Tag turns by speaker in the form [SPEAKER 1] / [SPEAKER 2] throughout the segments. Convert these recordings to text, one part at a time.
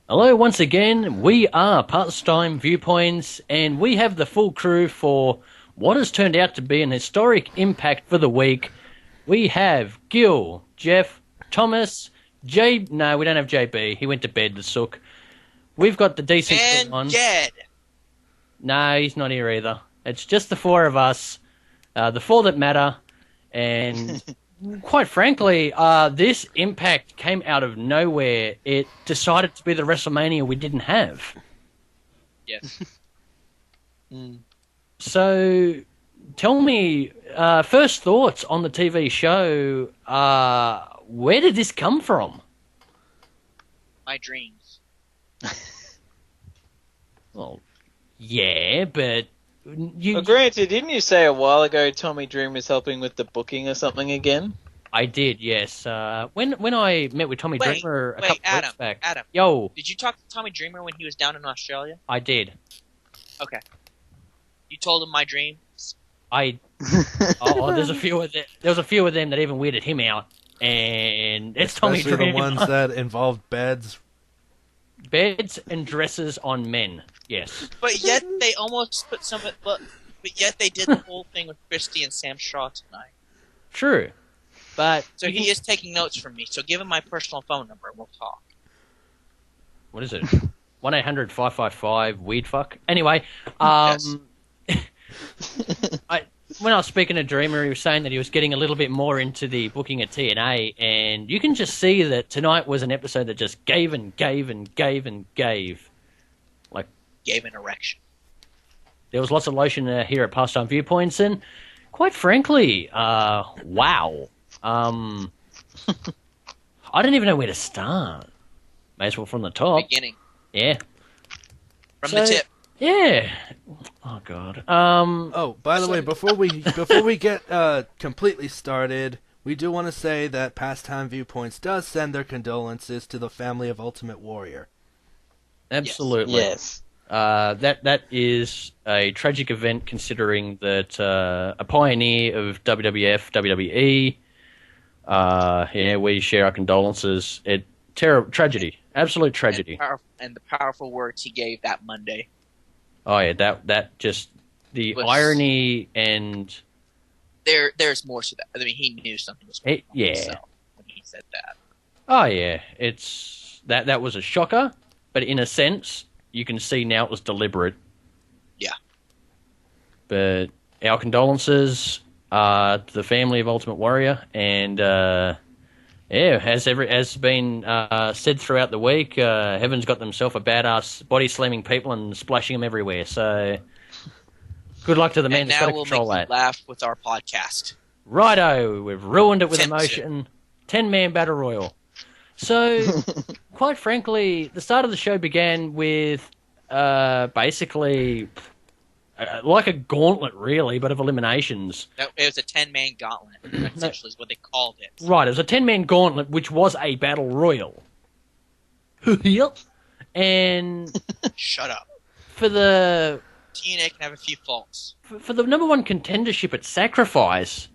[SPEAKER 1] Hello once again, we are Part-Time Viewpoints, and we have the full crew for what has turned out to be an historic impact for the week. We have Gil, Jeff, Thomas, no, we don't have JB, he went to bed, the sook. We've got the decent
[SPEAKER 2] And
[SPEAKER 1] one.
[SPEAKER 2] dead.
[SPEAKER 1] No, he's not here either. It's just the four of us, the four that matter, and... Quite frankly, this impact came out of nowhere. It decided to be the WrestleMania we didn't have.
[SPEAKER 2] Yes.
[SPEAKER 1] So, tell me, first thoughts on the TV show. Where did this come from?
[SPEAKER 2] My dreams.
[SPEAKER 1] Well, yeah, but
[SPEAKER 3] Well, granted, didn't you say a while ago Tommy Dream was helping with the booking or something again?
[SPEAKER 1] I did, yes. When I met with Tommy Dreamer a couple
[SPEAKER 2] Adam,
[SPEAKER 1] weeks back.
[SPEAKER 2] Adam.
[SPEAKER 1] Yo,
[SPEAKER 2] Did you talk to Tommy Dreamer when he was down in Australia?
[SPEAKER 1] I did.
[SPEAKER 2] Okay. You told him my dreams?
[SPEAKER 1] There's a few of them. There was a few of them that even weirded him out, and it's Tommy
[SPEAKER 4] Especially
[SPEAKER 1] Dreamer.
[SPEAKER 4] the ones that involved beds.
[SPEAKER 1] Beds and dresses on men. Yes.
[SPEAKER 2] But yet they almost put some of it, but yet they did the whole thing with Christy and Sam Shaw tonight.
[SPEAKER 1] True. But
[SPEAKER 2] So he is taking notes from me, so give him my personal phone number and we'll talk.
[SPEAKER 1] What is it? 1-800-555-WEEDFUCK. Anyway, when I was speaking to Dreamer, he was saying that he was getting a little bit more into the booking at TNA, and you can just see that tonight was an episode that just gave and gave and gave and gave.
[SPEAKER 2] Gave an erection.
[SPEAKER 1] There was lots of lotion here at Pastime Viewpoints, and quite frankly, wow. I don't even know where to start. May as well from the top.
[SPEAKER 2] Beginning.
[SPEAKER 1] Yeah.
[SPEAKER 2] From the tip.
[SPEAKER 1] Yeah. Oh God.
[SPEAKER 4] Oh, by the way, before we get completely started, we do want to say that Pastime Viewpoints does send their condolences to the family of Ultimate Warrior.
[SPEAKER 1] Absolutely.
[SPEAKER 3] Yes.
[SPEAKER 1] That is a tragic event, considering that a pioneer of WWF, WWE. We share our condolences. Tragedy, absolute tragedy.
[SPEAKER 2] And the powerful words he gave that Monday.
[SPEAKER 1] Oh yeah, that just the irony and
[SPEAKER 2] there's more to that. I mean, he knew something was going on himself when he said that.
[SPEAKER 1] Oh yeah, it's that was a shocker, but in a sense, you can see now it was deliberate.
[SPEAKER 2] Yeah.
[SPEAKER 1] But our condolences to the family of Ultimate Warrior, and as been said throughout the week, Heaven's got themselves a badass body slamming people and splashing them everywhere. So good luck to the man that's got to control that.
[SPEAKER 2] And now we'll make you laugh with our podcast.
[SPEAKER 1] Righto, we've ruined it with emotion. 10-man battle royal. So, quite frankly, the start of the show began with basically like a gauntlet, really, but of eliminations.
[SPEAKER 2] It was a 10-man gauntlet. Essentially, is what they called it.
[SPEAKER 1] Right, it was a 10-man gauntlet, which was a battle royal. Yep. And
[SPEAKER 2] shut up.
[SPEAKER 1] For the
[SPEAKER 2] TNA can have a few faults.
[SPEAKER 1] For the number one contendership at Sacrifice,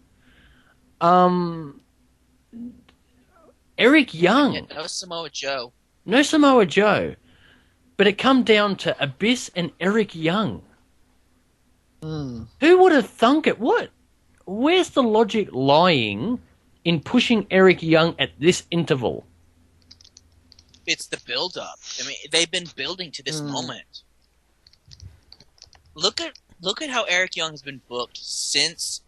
[SPEAKER 1] Eric Young.
[SPEAKER 2] Yeah, no Samoa Joe.
[SPEAKER 1] No Samoa Joe. But it come down to Abyss and Eric Young. Who would have thunk it? What? Where's the logic lying in pushing Eric Young at this interval?
[SPEAKER 2] It's the build-up. I mean, they've been building to this moment. Look at how Eric Young has been booked since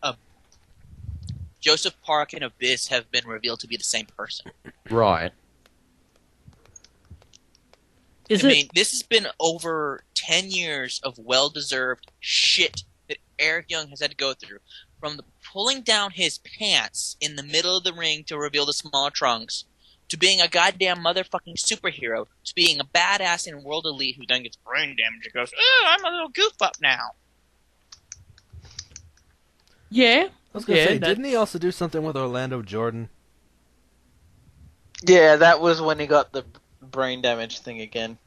[SPEAKER 2] Joseph Park and Abyss have been revealed to be the same person.
[SPEAKER 1] Right.
[SPEAKER 2] This has been over 10 years of well-deserved shit that Eric Young has had to go through. From the pulling down his pants in the middle of the ring to reveal the smaller trunks, to being a goddamn motherfucking superhero, to being a badass in World Elite who then gets brain damage and goes, "Oh, I'm a little goof up now."
[SPEAKER 1] Yeah.
[SPEAKER 4] I was going to say, didn't he also do something with Orlando Jordan?
[SPEAKER 3] Yeah, that was when he got the brain damage thing again.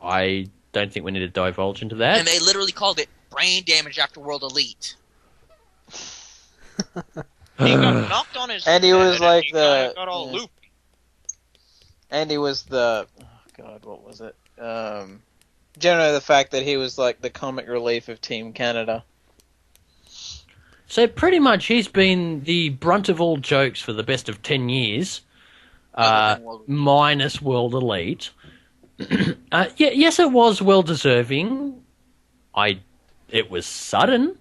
[SPEAKER 1] I don't think we need to divulge into that.
[SPEAKER 2] And they literally called it brain damage after World Elite. He got knocked on his
[SPEAKER 3] and he was like
[SPEAKER 2] got all loopy.
[SPEAKER 3] And he was the God, what was it? Generally, the fact that he was like the comic relief of Team Canada.
[SPEAKER 1] So pretty much he's been the brunt of all jokes for the best of 10 years, minus World Elite. Yes, it was well-deserving. It was sudden.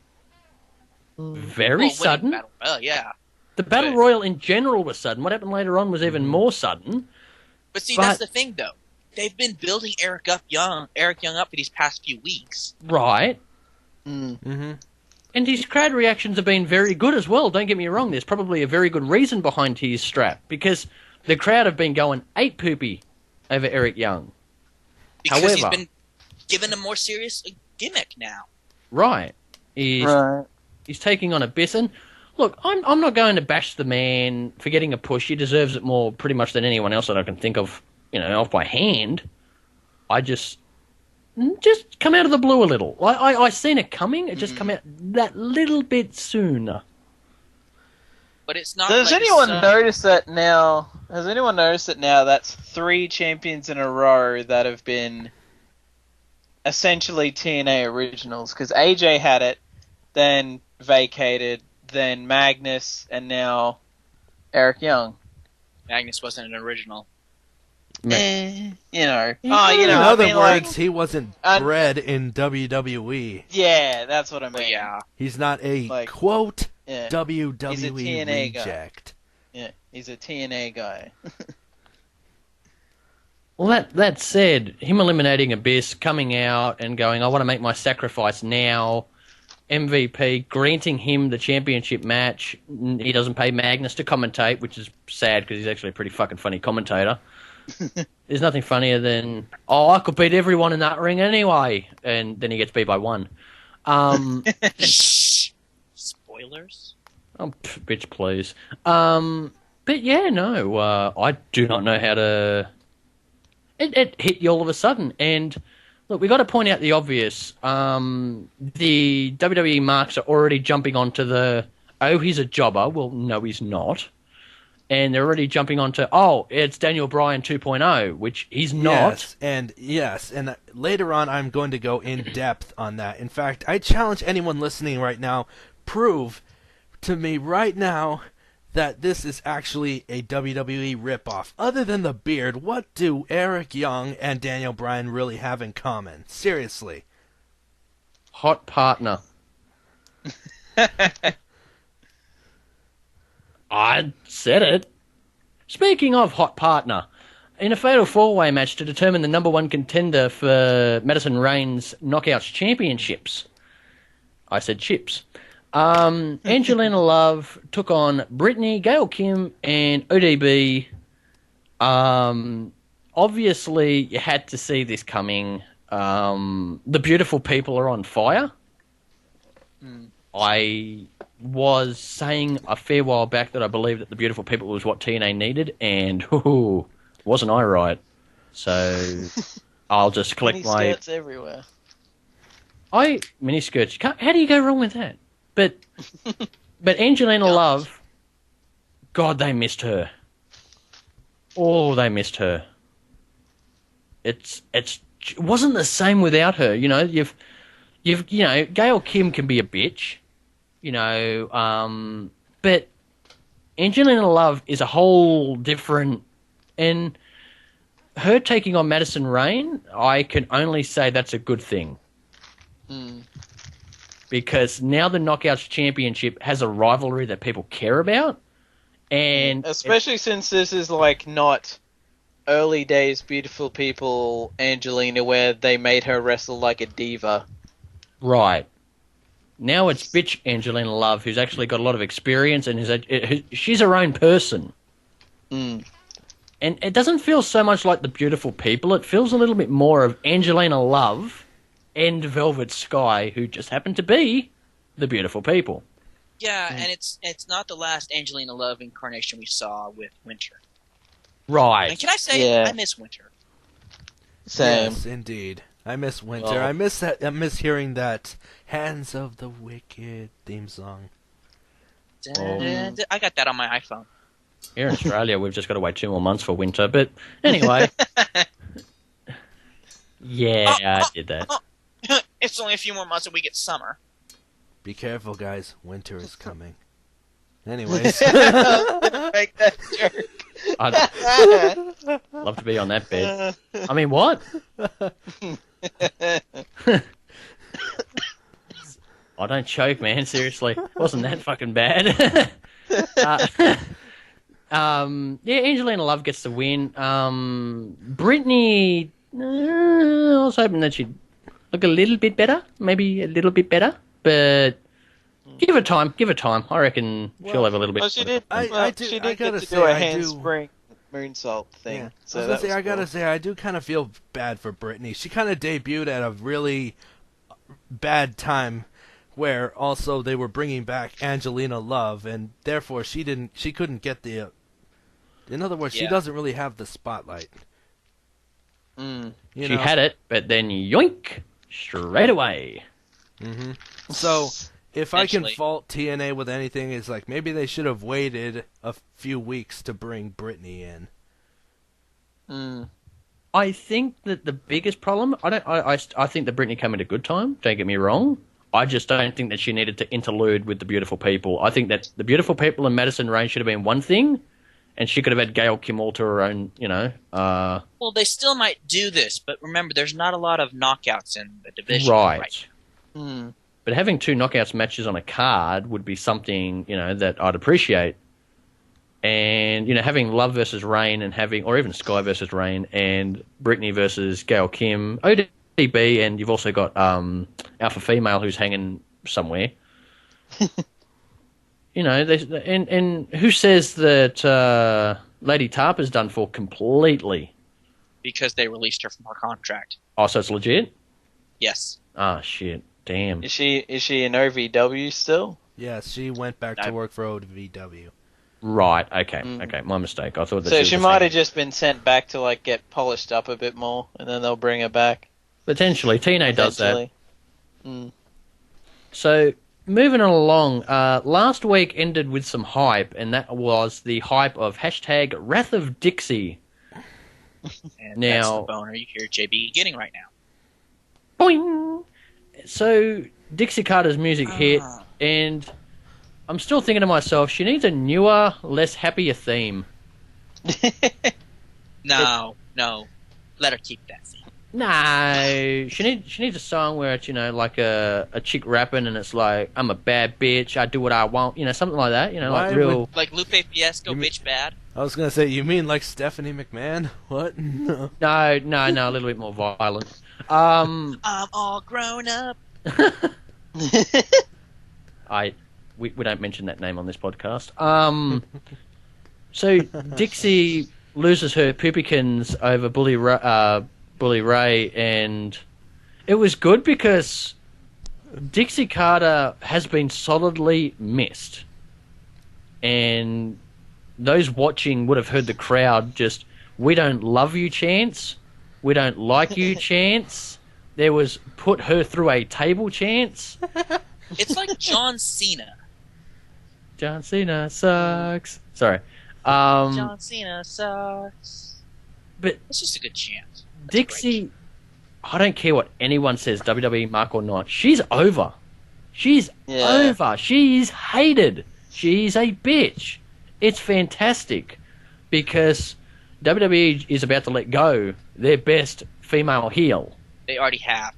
[SPEAKER 1] Very sudden.
[SPEAKER 2] Battle Royal, yeah.
[SPEAKER 1] The Battle Royal in general was sudden. What happened later on was even more sudden.
[SPEAKER 2] But see, that's the thing, though. They've been building Eric Young up for these past few weeks.
[SPEAKER 1] Right.
[SPEAKER 4] Mm-hmm.
[SPEAKER 1] And his crowd reactions have been very good as well. Don't get me wrong. There's probably a very good reason behind his strap, because the crowd have been going ape poopy over Eric Young.
[SPEAKER 2] Because he's been given a more serious gimmick now.
[SPEAKER 1] Right. He's taking on Abyss. And look, I'm not going to bash the man for getting a push. He deserves it more pretty much than anyone else that I can think of, off by hand. I just come out of the blue a little. I seen it coming. It just come out that little bit sooner.
[SPEAKER 2] But it's not.
[SPEAKER 3] Does anyone notice that now? Has anyone noticed that now? That's 3 champions in a row that have been essentially TNA originals. Because AJ had it, then vacated, then Magnus, and now Eric Young.
[SPEAKER 2] Magnus wasn't an original.
[SPEAKER 3] In
[SPEAKER 4] other words, he wasn't bred in WWE.
[SPEAKER 3] Yeah, that's what I mean.
[SPEAKER 2] Yeah.
[SPEAKER 4] He's not a quote WWE
[SPEAKER 3] he's a TNA
[SPEAKER 4] reject.
[SPEAKER 3] Guy. Yeah, he's a TNA guy.
[SPEAKER 1] Well, that said, him eliminating Abyss, coming out and going, I want to make my sacrifice now. MVP, granting him the championship match. He doesn't pay Magnus to commentate, which is sad because he's actually a pretty fucking funny commentator. There's nothing funnier than, I could beat everyone in that ring anyway. And then he gets beat by 1.
[SPEAKER 2] Spoilers?
[SPEAKER 1] Oh, bitch, please. But yeah, no, I do not know how to... It hit you all of a sudden. And look, we got to point out the obvious. The WWE marks are already jumping onto the, he's a jobber. Well, no, he's not. And they're already jumping onto, it's Daniel Bryan 2.0, which he's not.
[SPEAKER 4] Yes, and later on I'm going to go in depth on that. In fact, I challenge anyone listening right now, prove to me right now that this is actually a WWE ripoff. Other than the beard, what do Eric Young and Daniel Bryan really have in common? Seriously.
[SPEAKER 1] Hot partner. I said it. Speaking of hot partner, in a fatal 4-way match to determine the number 1 contender for Madison Rain's Knockouts Championships, I said chips. Angelina Love took on Brittany, Gail Kim, and ODB. Obviously, you had to see this coming. The beautiful people are on fire. I was saying a fair while back that I believe that the beautiful people was what TNA needed, and wasn't I right? So I'll just collect my
[SPEAKER 3] mini-skirts everywhere.
[SPEAKER 1] Mini-skirts. How do you go wrong with that? But Angelina Love, God, they missed her. Oh, they missed her. It wasn't the same without her. You've Gail Kim can be a bitch. But Angelina Love is a whole different, and her taking on Madison Rain, I can only say that's a good thing. Because now the Knockouts Championship has a rivalry that people care about, and
[SPEAKER 3] especially since this is not early days beautiful people Angelina, where they made her wrestle like a diva.
[SPEAKER 1] Right. Now it's bitch Angelina Love, who's actually got a lot of experience, and she's her own person. And it doesn't feel so much like the beautiful people. It feels a little bit more of Angelina Love and Velvet Sky, who just happen to be the beautiful people.
[SPEAKER 2] Yeah, and it's not the last Angelina Love incarnation we saw with Winter.
[SPEAKER 1] Right.
[SPEAKER 2] And can I say, I miss Winter.
[SPEAKER 3] Same.
[SPEAKER 4] Yes, indeed. I miss Winter. I miss that. I miss hearing that "Hands of the Wicked" theme song.
[SPEAKER 2] I got that on my iPhone.
[SPEAKER 1] Here in Australia, we've just got to wait 2 more months for winter. But anyway, Yeah, I did that.
[SPEAKER 2] It's only a few more months and we get summer.
[SPEAKER 4] Be careful, guys. Winter is coming. Anyways.
[SPEAKER 3] Make that joke.
[SPEAKER 1] I'd love to be on that bed. I mean, what? I don't choke, man. Seriously, it wasn't that fucking bad. Yeah, Angelina Love gets the win. Brittany, I was hoping that she'd look a little bit better, maybe a little bit better, but give her time. Give her time. I reckon she'll have a little bit.
[SPEAKER 3] Well, she did. She did get to do a handspring moonsault thing.
[SPEAKER 4] Yeah.
[SPEAKER 3] So
[SPEAKER 4] I gotta say, I do kind of feel bad for Brittany. She kind of debuted at a really bad time, where also they were bringing back Angelina Love, and therefore she couldn't get the. In other words, she doesn't really have the spotlight.
[SPEAKER 1] She had it, but then yoink, straight away.
[SPEAKER 4] Mm-hmm. So, if I can fault TNA with anything, it's like maybe they should have waited a few weeks to bring Brittany in.
[SPEAKER 1] I think that the biggest problem, I think that Brittany came at a good time. Don't get me wrong. I just don't think that she needed to interlude with the beautiful people. I think that the beautiful people and Madison Rayne should have been one thing, and she could have had Gail Kim all to her own,
[SPEAKER 2] Well, they still might do this, but remember, there's not a lot of knockouts in the division.
[SPEAKER 1] Right. But having 2 knockouts matches on a card would be something, that I'd appreciate. And, having Love versus Rain or even Sky versus Rain and Brittany versus Gail Kim, ODB, and you've also got Alpha Female who's hanging somewhere. And who says that Lady Tarper's done for completely?
[SPEAKER 2] Because they released her from her contract.
[SPEAKER 1] Oh, so it's legit?
[SPEAKER 2] Yes.
[SPEAKER 1] Ah, shit. Damn.
[SPEAKER 3] Is she in OVW still?
[SPEAKER 4] Yes, she went back to work for OVW.
[SPEAKER 1] Right. Okay. Okay. My mistake. I thought that.
[SPEAKER 3] So she might have just been sent back to get polished up a bit more, and then they'll bring her back.
[SPEAKER 1] Potentially, TNA does that. So moving along, last week ended with some hype, and that was the hype of hashtag Wrath of Dixie.
[SPEAKER 2] And that's the boner you hear JB getting right now.
[SPEAKER 1] Boing! So Dixie Carter's music hit, and I'm still thinking to myself, she needs a newer, less happier theme.
[SPEAKER 2] No. Let her keep that theme.
[SPEAKER 1] No, she needs a song where it's like a chick rapping and it's like, I'm a bad bitch, I do what I want, something like that,
[SPEAKER 2] like Lupe Fiasco, bitch bad.
[SPEAKER 4] I was gonna say, you mean like Stephanie McMahon? What? No,
[SPEAKER 1] a little bit more violent.
[SPEAKER 2] I'm all grown up.
[SPEAKER 1] We don't mention that name on this podcast. So Dixie loses her poopykins over Bully Ray, and it was good because Dixie Carter has been solidly missed, and those watching would have heard the crowd just, "We don't love you, chants. We don't like you, chants." There was put her through a table chants.
[SPEAKER 2] It's like John Cena.
[SPEAKER 1] John Cena sucks. Sorry.
[SPEAKER 2] John Cena sucks.
[SPEAKER 1] But
[SPEAKER 2] it's just a good chant. That's
[SPEAKER 1] Dixie,
[SPEAKER 2] great.
[SPEAKER 1] I don't care what anyone says, WWE mark or not, she's over. She's over. She's hated. She's a bitch. It's fantastic because WWE is about to let go their best female heel.
[SPEAKER 2] They already have.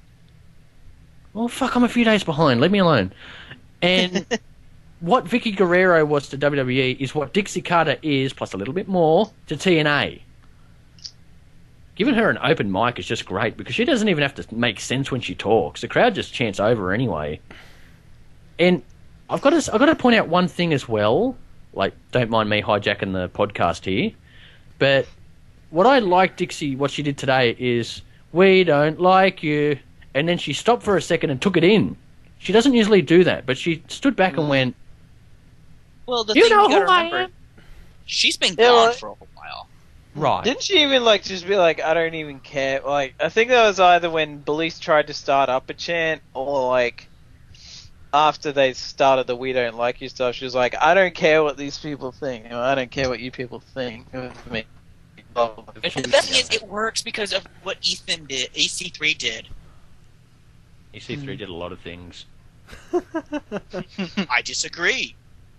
[SPEAKER 1] Well, fuck, I'm a few days behind. Leave me alone. And what Vicky Guerrero was to WWE is what Dixie Carter is, plus a little bit more, to TNA. Giving her an open mic is just great because she doesn't even have to make sense when she talks. The crowd just chants over her anyway. And I've got to point out one thing as well. Like, don't mind me hijacking the podcast here. But what I like Dixie, what she did today is, "We don't like you." And then she stopped for a second and took it in. She doesn't usually do that, but she stood back and went,
[SPEAKER 2] "Well, the
[SPEAKER 1] you
[SPEAKER 2] thing
[SPEAKER 1] know
[SPEAKER 2] you gotta
[SPEAKER 1] who I
[SPEAKER 2] remember,
[SPEAKER 1] am?"
[SPEAKER 2] She's been gone for a while.
[SPEAKER 1] Right.
[SPEAKER 3] Didn't she even just be like, "I don't even care"? I think that was either when Bullies tried to start up a chant, or after they started the "We don't like you" stuff. She was like, "I don't care what these people think. I don't care what you people think of me."
[SPEAKER 2] The best thing is, it works because of what Ethan did. EC3 did.
[SPEAKER 1] EC3 did a lot of things.
[SPEAKER 2] I disagree.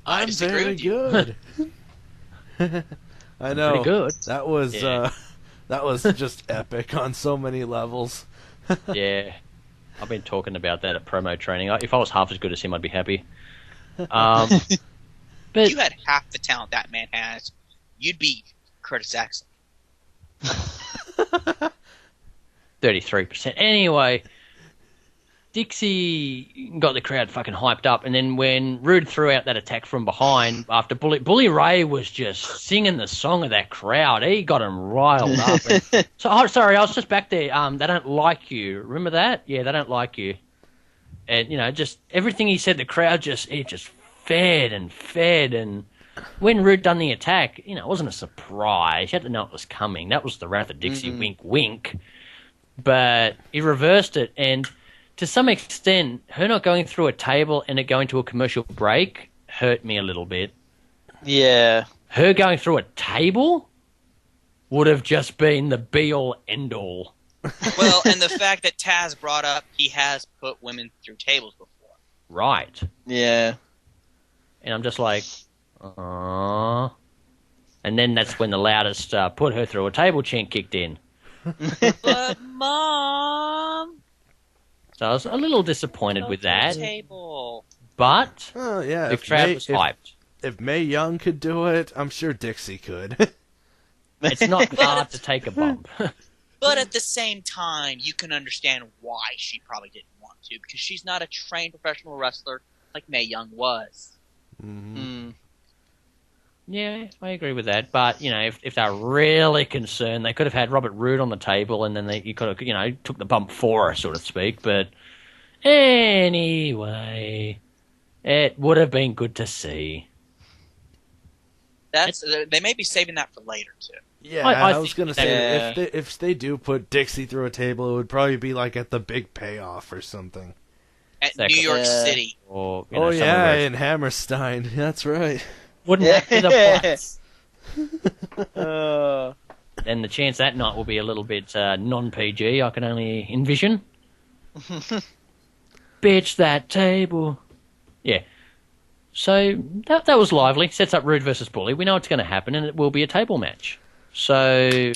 [SPEAKER 4] I'm very good. I know.
[SPEAKER 1] Pretty good.
[SPEAKER 4] That was just epic on so many levels.
[SPEAKER 1] Yeah. I've been talking about that at promo training. If I was half as good as him, I'd be happy. But
[SPEAKER 2] if you had half the talent that man has, you'd be Curtis Axel.
[SPEAKER 1] 33%. Anyway, Dixie got the crowd fucking hyped up, and then when Rude threw out that attack from behind after Bully Ray was just singing the song of that crowd. He got him riled up. Sorry, I was just back there. They don't like you. Remember that? Yeah, they don't like you. And, just everything he said, the crowd just fed and fed. And when Rude done the attack, it wasn't a surprise. You had to know it was coming. That was the wrath of Dixie, wink, wink. But he reversed it, and to some extent, her not going through a table and it going to a commercial break hurt me a little bit.
[SPEAKER 3] Yeah.
[SPEAKER 1] Her going through a table would have just been the be-all, end-all.
[SPEAKER 2] Well, and the fact that Taz brought up he has put women through tables before.
[SPEAKER 1] Right.
[SPEAKER 3] Yeah.
[SPEAKER 1] And I'm just like, aww. And then that's when the loudest put her through a table chant kicked in.
[SPEAKER 2] But, Mom...
[SPEAKER 1] So I was a little disappointed with that.
[SPEAKER 2] Table.
[SPEAKER 1] But
[SPEAKER 4] yeah,
[SPEAKER 1] the crowd was hyped.
[SPEAKER 4] If Mae Young could do it, I'm sure Dixie could.
[SPEAKER 1] It's not hard to take a bump.
[SPEAKER 2] But at the same time, you can understand why she probably didn't want to, because she's not a trained professional wrestler like Mae Young was.
[SPEAKER 4] Mm-hmm.
[SPEAKER 1] Yeah, I agree with that. But, if they're really concerned, they could have had Robert Roode on the table and then you could have, took the bump for her, so to speak. But anyway, it would have been good to see.
[SPEAKER 2] They may be saving that for later, too.
[SPEAKER 4] Yeah, I was going to say, if they do put Dixie through a table, it would probably be like at the big payoff or something.
[SPEAKER 2] At New York City.
[SPEAKER 1] Or,
[SPEAKER 4] in Hammerstein. That's right.
[SPEAKER 1] Wouldn't that be the plus?
[SPEAKER 3] Uh,
[SPEAKER 1] And the chance that night will be a little bit non-PG, I can only envision. Bitch, that table. Yeah. So, that was lively. Sets up Rude versus Bully. We know it's going to happen, and it will be a table match. So,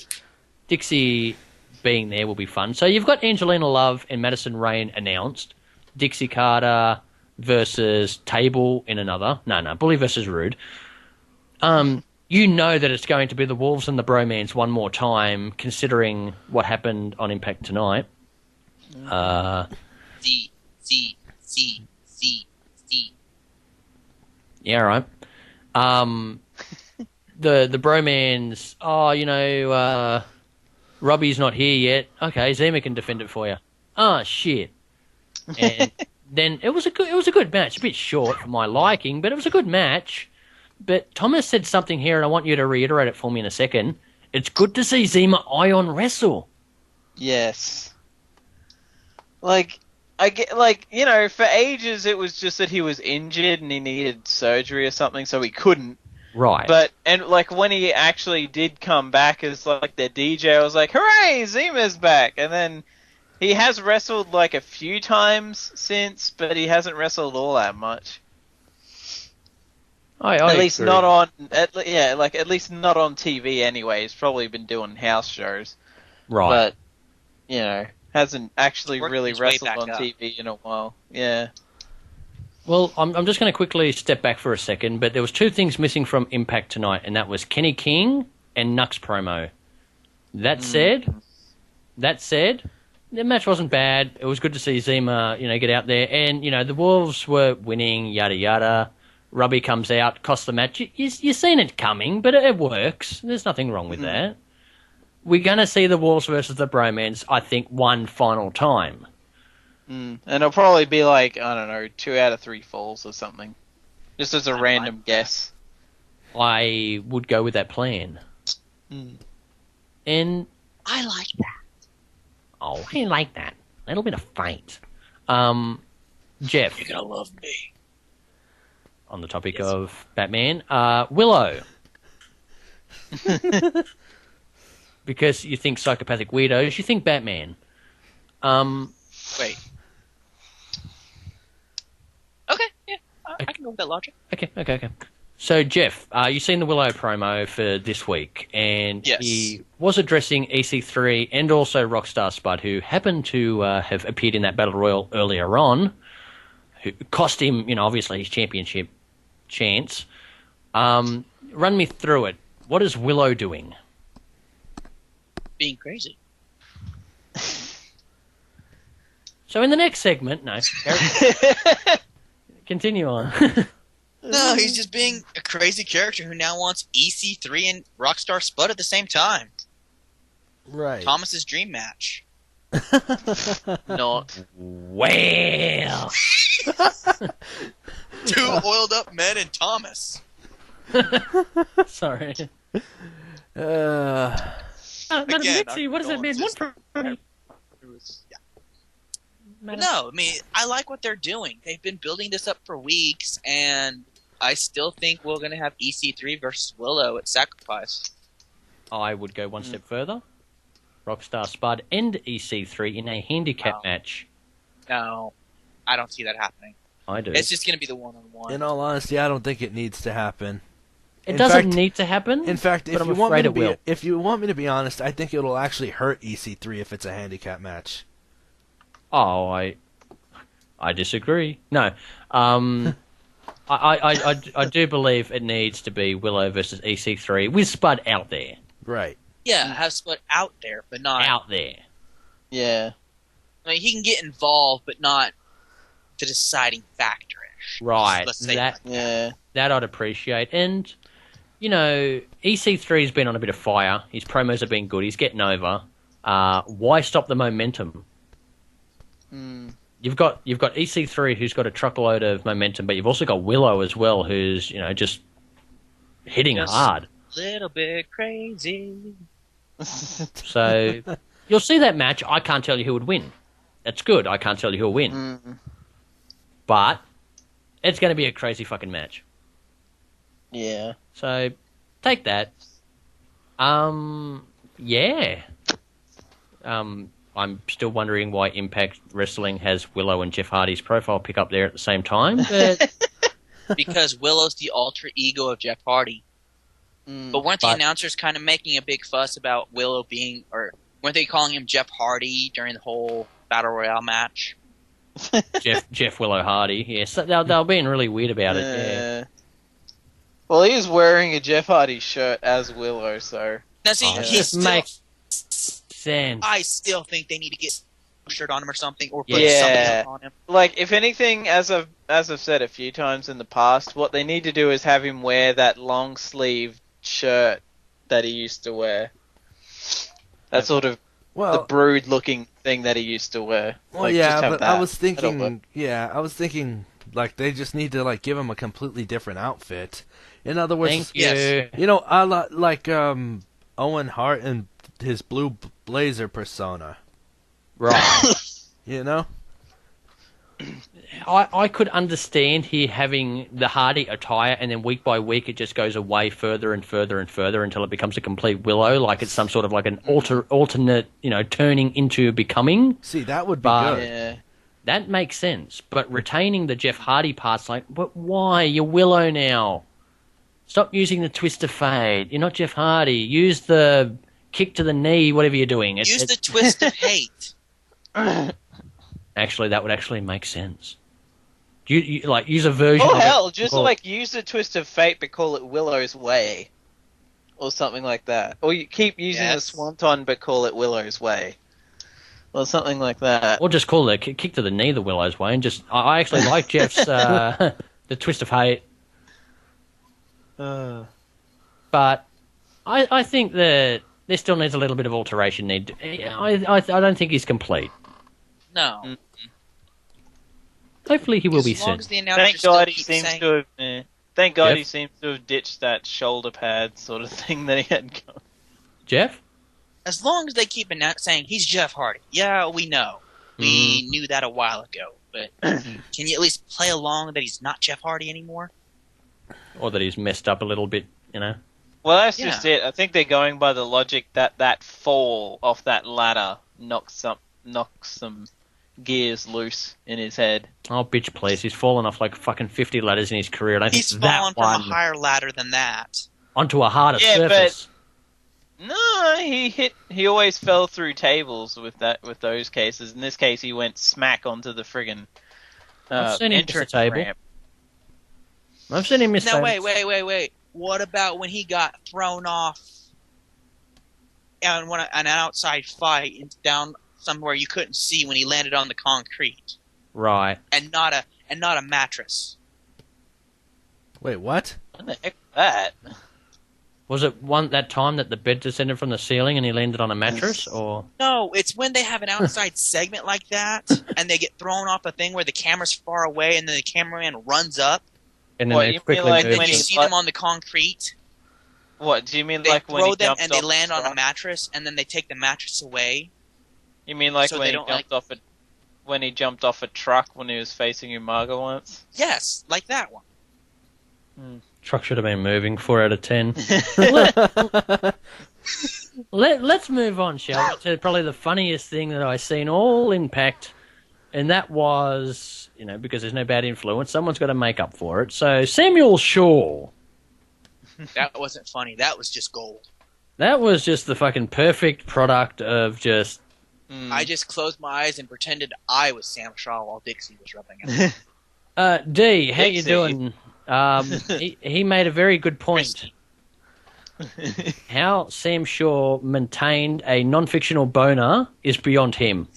[SPEAKER 1] Dixie being there will be fun. So, you've got Angelina Love and Madison Rayne announced. Dixie Carter versus Table in another. No, Bully versus Rude. You know that it's going to be the Wolves and the Bromance one more time, considering what happened on Impact tonight.
[SPEAKER 2] C.
[SPEAKER 1] Yeah, right. The Bromance, Robbie's not here yet. Okay, Zima can defend it for you. Oh, shit. And then it was a good match. A bit short for my liking, but it was a good match. But Thomas said something here, and I want you to reiterate it for me in a second. It's good to see Zima Ion wrestle.
[SPEAKER 3] Yes. I get, for ages it was just that he was injured and he needed surgery or something, so he couldn't.
[SPEAKER 1] Right.
[SPEAKER 3] But, when he actually did come back as, their DJ, I was like, hooray, Zima's back! And then he has wrestled, a few times since, but he hasn't wrestled all that much.
[SPEAKER 1] At
[SPEAKER 3] least not on, at least not on TV anyway. He's probably been doing house shows.
[SPEAKER 1] Right.
[SPEAKER 3] But, hasn't actually really wrestled on TV in a while. Yeah.
[SPEAKER 1] Well, I'm just going to quickly step back for a second, but there was two things missing from Impact tonight, and that was Kenny King and Nux promo. That said, the match wasn't bad. It was good to see Zima, get out there, and the Wolves were winning, yada yada. Robbie comes out, costs the match. You've seen it coming, but it works. There's nothing wrong with that. We're going to see the Wolves versus the Bromance, I think, one final time.
[SPEAKER 3] And it'll probably be 2 out of 3 falls or something. Just as a random guess.
[SPEAKER 1] I would go with that plan. And
[SPEAKER 2] I like that.
[SPEAKER 1] Oh, I like that. A little bit of fight. Jeff.
[SPEAKER 2] You're going to love me.
[SPEAKER 1] On the topic of Batman, Willow. because you think psychopathic weirdos, you think Batman.
[SPEAKER 2] Wait. Okay, yeah, I can go with that logic.
[SPEAKER 1] Okay. So, Jeff, you've seen the Willow promo for this week, and
[SPEAKER 2] Yes.
[SPEAKER 1] he was addressing EC3 and also Rockstar Spud, who happened to have appeared in that Battle Royal earlier on, who cost him, obviously his championship chance. Run me through it. What is Willow doing?
[SPEAKER 2] Being crazy.
[SPEAKER 1] So in the next segment, no, continue on.
[SPEAKER 2] No, he's just being a crazy character who now wants EC3 and Rockstar Spud at the same time.
[SPEAKER 4] Right.
[SPEAKER 2] Thomas's dream match.
[SPEAKER 3] Not.
[SPEAKER 1] Well,
[SPEAKER 2] Two oiled up men and Thomas.
[SPEAKER 1] sorry.
[SPEAKER 4] Uh,
[SPEAKER 1] Madam
[SPEAKER 2] Again,
[SPEAKER 1] Nixie, what does that mean?
[SPEAKER 2] No, I mean, I like what they're doing. They've been building this up for weeks, and I still think we're going to have EC3 versus Willow at Sacrifice.
[SPEAKER 1] I would go one step further. Rockstar Spud and EC3 in a handicap match.
[SPEAKER 2] No, I don't see that happening.
[SPEAKER 1] I do.
[SPEAKER 2] It's just going to be the one-on-one.
[SPEAKER 4] in all honesty, I don't think it needs to happen.
[SPEAKER 1] It
[SPEAKER 4] in
[SPEAKER 1] doesn't
[SPEAKER 4] fact-
[SPEAKER 1] need to happen.
[SPEAKER 4] In fact,
[SPEAKER 1] but
[SPEAKER 4] if
[SPEAKER 1] I'm
[SPEAKER 4] you want me
[SPEAKER 1] afraid
[SPEAKER 4] to
[SPEAKER 1] it
[SPEAKER 4] be,
[SPEAKER 1] will.
[SPEAKER 4] if you want me to be honest, I think it'll actually hurt EC3 if it's a handicap match.
[SPEAKER 1] Oh, I disagree. No, I do believe it needs to be Willow versus EC3 with Spud out there.
[SPEAKER 4] Right.
[SPEAKER 2] Yeah, have Spud out there, but not...
[SPEAKER 1] Out there.
[SPEAKER 3] Yeah.
[SPEAKER 2] I mean, he can get involved, but not the deciding factor-ish.
[SPEAKER 1] Right.
[SPEAKER 2] Let's say
[SPEAKER 1] That
[SPEAKER 2] it like
[SPEAKER 3] Yeah.
[SPEAKER 1] that I'd appreciate. And EC3's been on a bit of fire. His promos have been good. He's getting over. Why stop the momentum? You've got EC3 who's got a truckload of momentum, but you've also got Willow as well, who's just hitting
[SPEAKER 2] Just
[SPEAKER 1] hard.
[SPEAKER 2] a little bit crazy.
[SPEAKER 1] So you'll see that match. I can't tell you who would win. That's good. I can't tell you who'll win, but it's going to be a crazy fucking match.
[SPEAKER 3] Yeah.
[SPEAKER 1] So take that. Yeah. I'm still wondering why Impact Wrestling has Willow and Jeff Hardy's profile pick up there at the same time. But
[SPEAKER 2] Because Willow's the alter ego of Jeff Hardy. But weren't the announcers kind of making a big fuss about Willow being, or weren't they calling him Jeff Hardy during the whole Battle Royale match?
[SPEAKER 1] Jeff Willow Hardy, yes, they're being really weird about it. Yeah.
[SPEAKER 3] Well, he was wearing a Jeff Hardy shirt as Willow, so.
[SPEAKER 2] Now see,
[SPEAKER 1] It
[SPEAKER 2] he's
[SPEAKER 1] just
[SPEAKER 2] still,
[SPEAKER 1] makes sense.
[SPEAKER 2] I still think they need to get a shirt on him or something, or put
[SPEAKER 3] Yeah.
[SPEAKER 2] something on him.
[SPEAKER 3] Like, if anything, as I've said a few times in the past, what they need to do is have him wear that long sleeve shirt that he used to wear. That sort of the brood looking thing that he used to wear.
[SPEAKER 4] Well,
[SPEAKER 3] Like,
[SPEAKER 4] yeah,
[SPEAKER 3] just have
[SPEAKER 4] but
[SPEAKER 3] that.
[SPEAKER 4] I was
[SPEAKER 3] That'll work.
[SPEAKER 4] thinking, like, they just need to, like, give him a completely different outfit. In other words,
[SPEAKER 1] Thank you.
[SPEAKER 2] Yes.
[SPEAKER 4] I like Owen Hart and his blue blazer persona.
[SPEAKER 1] Right.
[SPEAKER 4] You know?
[SPEAKER 1] I could understand here having the Hardy attire, and then week by week it just goes away further and further and further until it becomes a complete Willow, like it's some sort of like an alternate, turning into becoming.
[SPEAKER 4] See, that would be
[SPEAKER 1] But-
[SPEAKER 4] good.
[SPEAKER 3] Yeah.
[SPEAKER 1] That makes sense, but retaining the Jeff Hardy parts, like, but why? You're Willow now. Stop using the twist of fate. You're not Jeff Hardy. Use the kick to the knee, whatever you're doing.
[SPEAKER 2] Use the twist of hate.
[SPEAKER 1] Actually, that would actually make sense. You like use a version.
[SPEAKER 3] Oh
[SPEAKER 1] of
[SPEAKER 3] hell,
[SPEAKER 1] it.
[SPEAKER 3] just
[SPEAKER 1] Well,
[SPEAKER 3] like use the twist of fate but call it Willow's Way. Or something like that. Or you keep using the
[SPEAKER 2] Yes.
[SPEAKER 3] Swanton but call it Willow's Way. Or something like that.
[SPEAKER 1] or just call it a kick to the knee the Willow's way, and just I actually like Jeff's the twist of hate, but I think that there still needs a little bit of alteration. I don't think he's complete.
[SPEAKER 2] No.
[SPEAKER 1] Hopefully he will be
[SPEAKER 2] As long
[SPEAKER 1] soon.
[SPEAKER 2] as the announcers
[SPEAKER 3] Thank
[SPEAKER 2] still
[SPEAKER 3] God he
[SPEAKER 2] keep
[SPEAKER 3] seems
[SPEAKER 2] saying,
[SPEAKER 3] to have. Thank God
[SPEAKER 1] Yep.
[SPEAKER 3] he seems to have ditched that shoulder pad sort of thing that he had going.
[SPEAKER 1] Jeff?
[SPEAKER 2] as long as they keep saying he's Jeff Hardy. Yeah, we know. We knew that a while ago. But can you at least play along that he's not Jeff Hardy anymore?
[SPEAKER 1] Or that he's messed up a little bit,
[SPEAKER 3] Well, that's just it. I think they're going by the logic that fall off that ladder knocks some gears loose in his head.
[SPEAKER 1] Oh, bitch, please. He's fallen off like fucking 50 ladders in his career. And
[SPEAKER 2] he's fallen from a higher ladder than that.
[SPEAKER 1] Onto a harder surface.
[SPEAKER 3] But no, he always fell through tables with those cases. In this case, he went smack onto the friggin'
[SPEAKER 1] I've seen him miss a table.
[SPEAKER 3] ramp.
[SPEAKER 1] I've seen him miss
[SPEAKER 2] No,
[SPEAKER 1] tables.
[SPEAKER 2] wait. What about when he got thrown off and an outside fight and down somewhere you couldn't see when he landed on the concrete?
[SPEAKER 1] Right.
[SPEAKER 2] And not a mattress.
[SPEAKER 4] Wait, what?
[SPEAKER 3] What the heck was that?
[SPEAKER 1] Was it that time that the bed descended from the ceiling and he landed on a mattress, or?
[SPEAKER 2] No, it's when they have an outside segment like that and they get thrown off a thing where the camera's far away and then the cameraman runs up.
[SPEAKER 1] And then they quickly
[SPEAKER 3] like
[SPEAKER 1] move.
[SPEAKER 2] And you see them on the concrete.
[SPEAKER 3] What, do you mean
[SPEAKER 2] they
[SPEAKER 3] like when he
[SPEAKER 2] throw them
[SPEAKER 3] jumped
[SPEAKER 2] and they
[SPEAKER 3] off
[SPEAKER 2] land
[SPEAKER 3] the
[SPEAKER 2] on a
[SPEAKER 3] truck?
[SPEAKER 2] mattress and then they take the mattress away?
[SPEAKER 3] You mean like
[SPEAKER 2] So
[SPEAKER 3] when
[SPEAKER 2] they
[SPEAKER 3] he
[SPEAKER 2] don't,
[SPEAKER 3] jumped off when he jumped off a truck when he was facing Umaga once?
[SPEAKER 2] Yes, like that one.
[SPEAKER 1] Truck should have been moving. 4 out of 10. Let's move on, shall we? To probably the funniest thing that I've seen all Impact, and that was, because there's no bad influence, someone's got to make up for it. So Samuel Shaw.
[SPEAKER 2] That wasn't funny. That was just gold.
[SPEAKER 1] That was just the fucking perfect product of just...
[SPEAKER 2] I just closed my eyes and pretended I was Sam Shaw while Dixie was rubbing it.
[SPEAKER 1] D, how you
[SPEAKER 3] Dixie.
[SPEAKER 1] doing? He made a very good point. How Sam Shaw maintained a non-fictional boner is beyond him.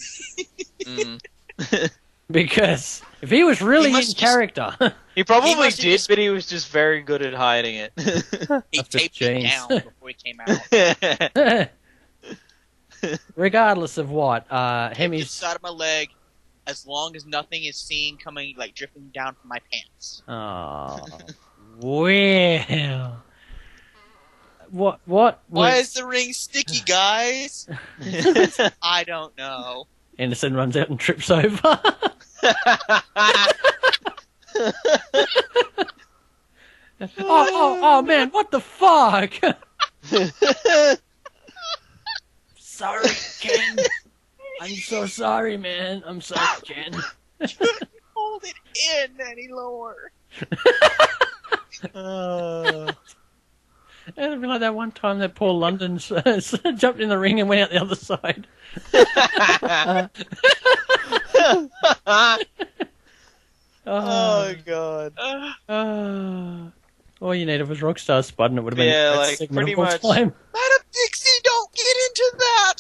[SPEAKER 1] Because if he was really in character...
[SPEAKER 3] He probably
[SPEAKER 2] must
[SPEAKER 3] did,
[SPEAKER 2] have
[SPEAKER 3] but he was just very good at hiding it.
[SPEAKER 2] He
[SPEAKER 1] That's just
[SPEAKER 2] taped it
[SPEAKER 1] jeans.
[SPEAKER 2] down before he came out.
[SPEAKER 1] Regardless of what,
[SPEAKER 2] Just
[SPEAKER 1] Hemi's...
[SPEAKER 2] side of my leg, as long as nothing is seen coming, like dripping down from my pants.
[SPEAKER 1] Oh, well. What
[SPEAKER 2] Why
[SPEAKER 1] was...
[SPEAKER 2] is the ring sticky, guys? I don't know.
[SPEAKER 1] Anderson runs out and trips over. oh, man, what the fuck? Sorry, Ken. I'm so sorry, man. I'm sorry, Ken.
[SPEAKER 2] Hold it in any lower.
[SPEAKER 1] It'd be like that one time that Paul London jumped in the ring and went out the other side.
[SPEAKER 3] Oh god.
[SPEAKER 1] All you needed was Rockstar Spud and it would have been
[SPEAKER 3] Yeah,
[SPEAKER 1] the
[SPEAKER 3] like,
[SPEAKER 1] best segment
[SPEAKER 3] pretty
[SPEAKER 1] of all
[SPEAKER 3] much.
[SPEAKER 1] time.
[SPEAKER 2] Madam Dixie, don't get into that!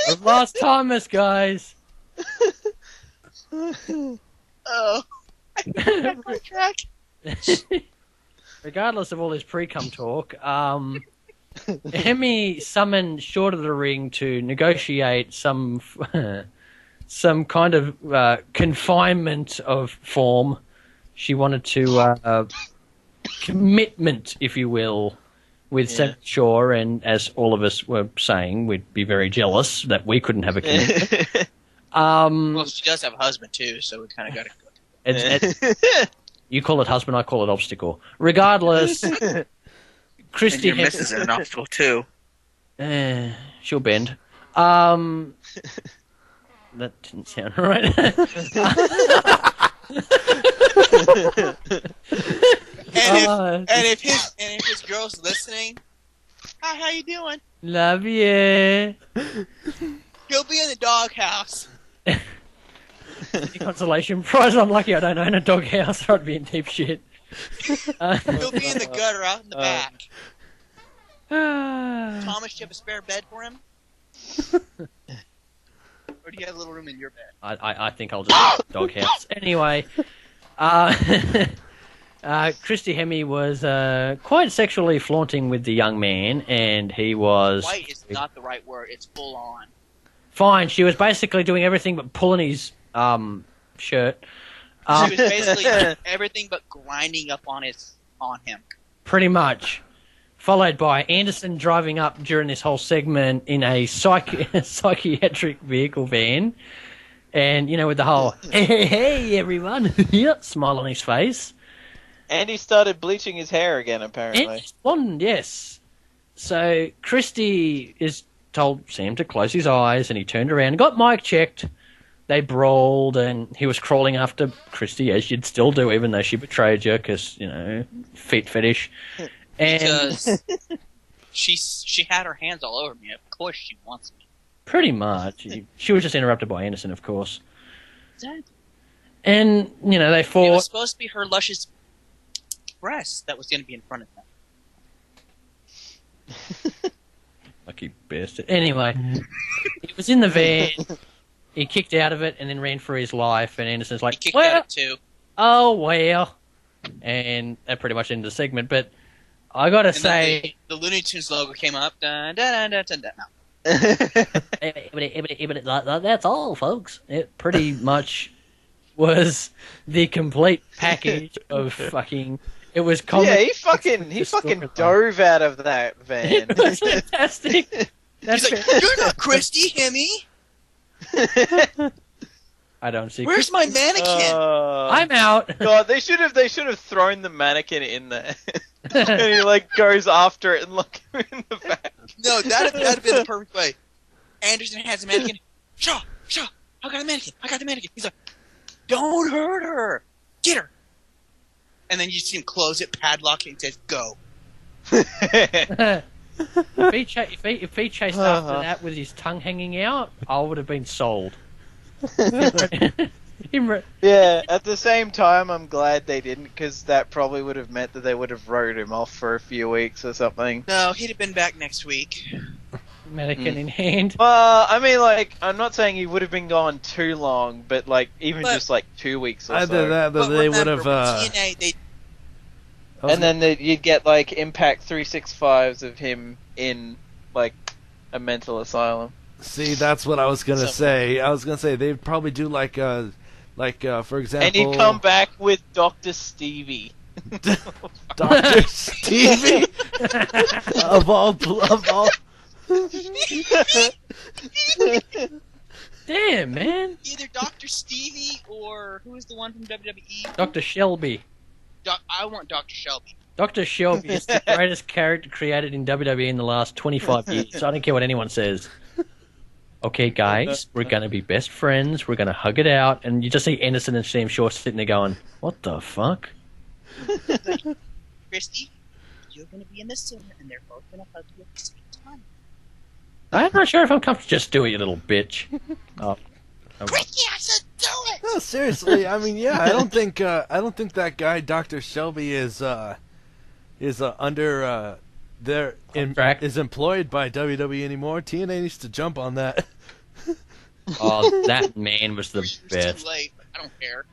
[SPEAKER 1] The last timers, guys.
[SPEAKER 2] Oh. I got my track.
[SPEAKER 1] Regardless of all his pre-cum talk, Hemi summoned Short of the Ring to negotiate some kind of confinement of form. She wanted to commitment, if you will, with Sam Shaw, and as all of us were saying, we'd be very jealous that we couldn't have a commitment.
[SPEAKER 2] Well, she does have a husband, too, so we kind of got to go.
[SPEAKER 1] You call it husband, I call it obstacle. Regardless, Christy...
[SPEAKER 2] And your missus is an obstacle, too.
[SPEAKER 1] She'll bend. That didn't sound right.
[SPEAKER 2] And if his girl's listening, hi, how you doing?
[SPEAKER 1] Love you.
[SPEAKER 2] He'll be in the doghouse.
[SPEAKER 1] Consolation prize. I'm lucky I don't own a doghouse, or I'd be in deep shit.
[SPEAKER 2] He'll be in the gutter out in the back. Thomas, do you have a spare bed for him? Or do you have a little room in your bed?
[SPEAKER 1] I think I'll just doghouse. Anyway, Christy Hemme was quite sexually flaunting with the young man, and he was...
[SPEAKER 2] White is not the right word. It's full on.
[SPEAKER 1] Fine, she was basically doing everything but pulling his shirt.
[SPEAKER 2] She was basically everything but grinding up on him.
[SPEAKER 1] Pretty much. followed by Anderson driving up during this whole segment in a psychiatric vehicle van. And, with the whole, hey, everyone, yep, smile on his face.
[SPEAKER 3] And he started bleaching his hair again, apparently.
[SPEAKER 1] And he's blonde, yes. So Christy is told Sam to close his eyes, and he turned around and got Mike checked. They brawled, and he was crawling after Christy, as you'd still do, even though she betrayed you, because, feet fetish. And
[SPEAKER 2] because she had her hands all over me. Of course she wants me.
[SPEAKER 1] Pretty much. She was just interrupted by Anderson, of course.
[SPEAKER 2] Exactly.
[SPEAKER 1] And, they fought.
[SPEAKER 2] It was supposed to be her luscious breast that was going to be in front of them.
[SPEAKER 1] Lucky bastard. Anyway, he was in the van. He kicked out of it and then ran for his life. And Anderson's like,
[SPEAKER 2] he kicked out of it too.
[SPEAKER 1] Oh, well. And that pretty much ended the segment. But I got to say...
[SPEAKER 2] The Looney Tunes logo came up. Dun, dun, dun, dun, dun, dun.
[SPEAKER 1] That's all, folks. It pretty much was the complete package of fucking... It was comedy.
[SPEAKER 3] Yeah, he fucking dove out of that van.
[SPEAKER 1] It was fantastic.
[SPEAKER 2] He's like, you're not Christy, Hemi.
[SPEAKER 1] I don't see.
[SPEAKER 2] Where's my mannequin?
[SPEAKER 1] I'm out.
[SPEAKER 3] God, they should have thrown the mannequin in there, and he goes after it and look him in the back.
[SPEAKER 2] No, that'd have been the perfect way. Anderson has a mannequin. Shaw, I got a mannequin. He's like, don't hurt her. Get her. And then you see him close it, padlock it, and says, go.
[SPEAKER 1] If he chased after that with his tongue hanging out, I would have been sold.
[SPEAKER 3] Yeah, at the same time, I'm glad they didn't, because that probably would have meant that they would have wrote him off for a few weeks or something.
[SPEAKER 2] No, he'd have been back next week.
[SPEAKER 1] Mannequin in hand.
[SPEAKER 3] Well, I mean, I'm not saying he would have been gone too long, but just 2 weeks or
[SPEAKER 4] either
[SPEAKER 3] so.
[SPEAKER 4] That, but they would have.
[SPEAKER 2] TNA,
[SPEAKER 3] And then you'd get Impact 365s of him in a mental asylum.
[SPEAKER 4] See, that's what I was gonna say. I was gonna say they'd probably do for example.
[SPEAKER 3] And he'd come back with Dr. Stevie.
[SPEAKER 4] Dr. Stevie of all.
[SPEAKER 1] Damn, man.
[SPEAKER 2] Either Dr. Stevie or who is the one from WWE?
[SPEAKER 1] Dr. Shelby.
[SPEAKER 2] I want Dr. Shelby.
[SPEAKER 1] Dr. Shelby is the greatest character created in WWE in the last 25 years. So I don't care what anyone says. Okay, guys, we're going to be best friends. We're going to hug it out. And you just see Anderson and Sam Shaw sitting there going, what the fuck?
[SPEAKER 2] Christy, you're going to be in the center, and they're both going to hug you at the same time.
[SPEAKER 1] I'm not sure if I'm comfortable. Just do it, you little bitch. Oh.
[SPEAKER 2] Christy, I said do it!
[SPEAKER 4] No, seriously. I mean, yeah, I don't think that guy, Dr. Shelby, is under is employed by WWE anymore. TNA needs to jump on that.
[SPEAKER 1] Oh, that man was the best.
[SPEAKER 2] Too late. I don't care.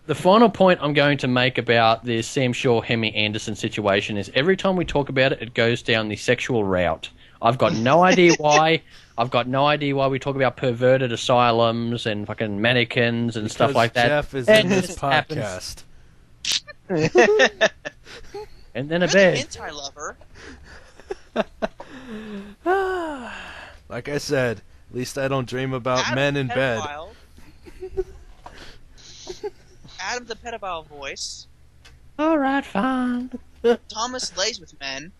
[SPEAKER 1] The final point I'm going to make about this Sam Shaw Hemi Anderson situation is every time we talk about it, it goes down the sexual route. I've got no idea why. I've got no idea why we talk about perverted asylums and fucking mannequins and stuff like that.
[SPEAKER 4] Jeff is in this podcast.
[SPEAKER 1] And then a
[SPEAKER 2] You're
[SPEAKER 1] bed.
[SPEAKER 2] the anti-lover.
[SPEAKER 4] Like I said, at least I don't dream about
[SPEAKER 2] Adam
[SPEAKER 4] men in
[SPEAKER 2] the
[SPEAKER 4] bed.
[SPEAKER 2] pedophile. Adam the pedophile voice.
[SPEAKER 1] All right, fine.
[SPEAKER 2] Thomas lays with men.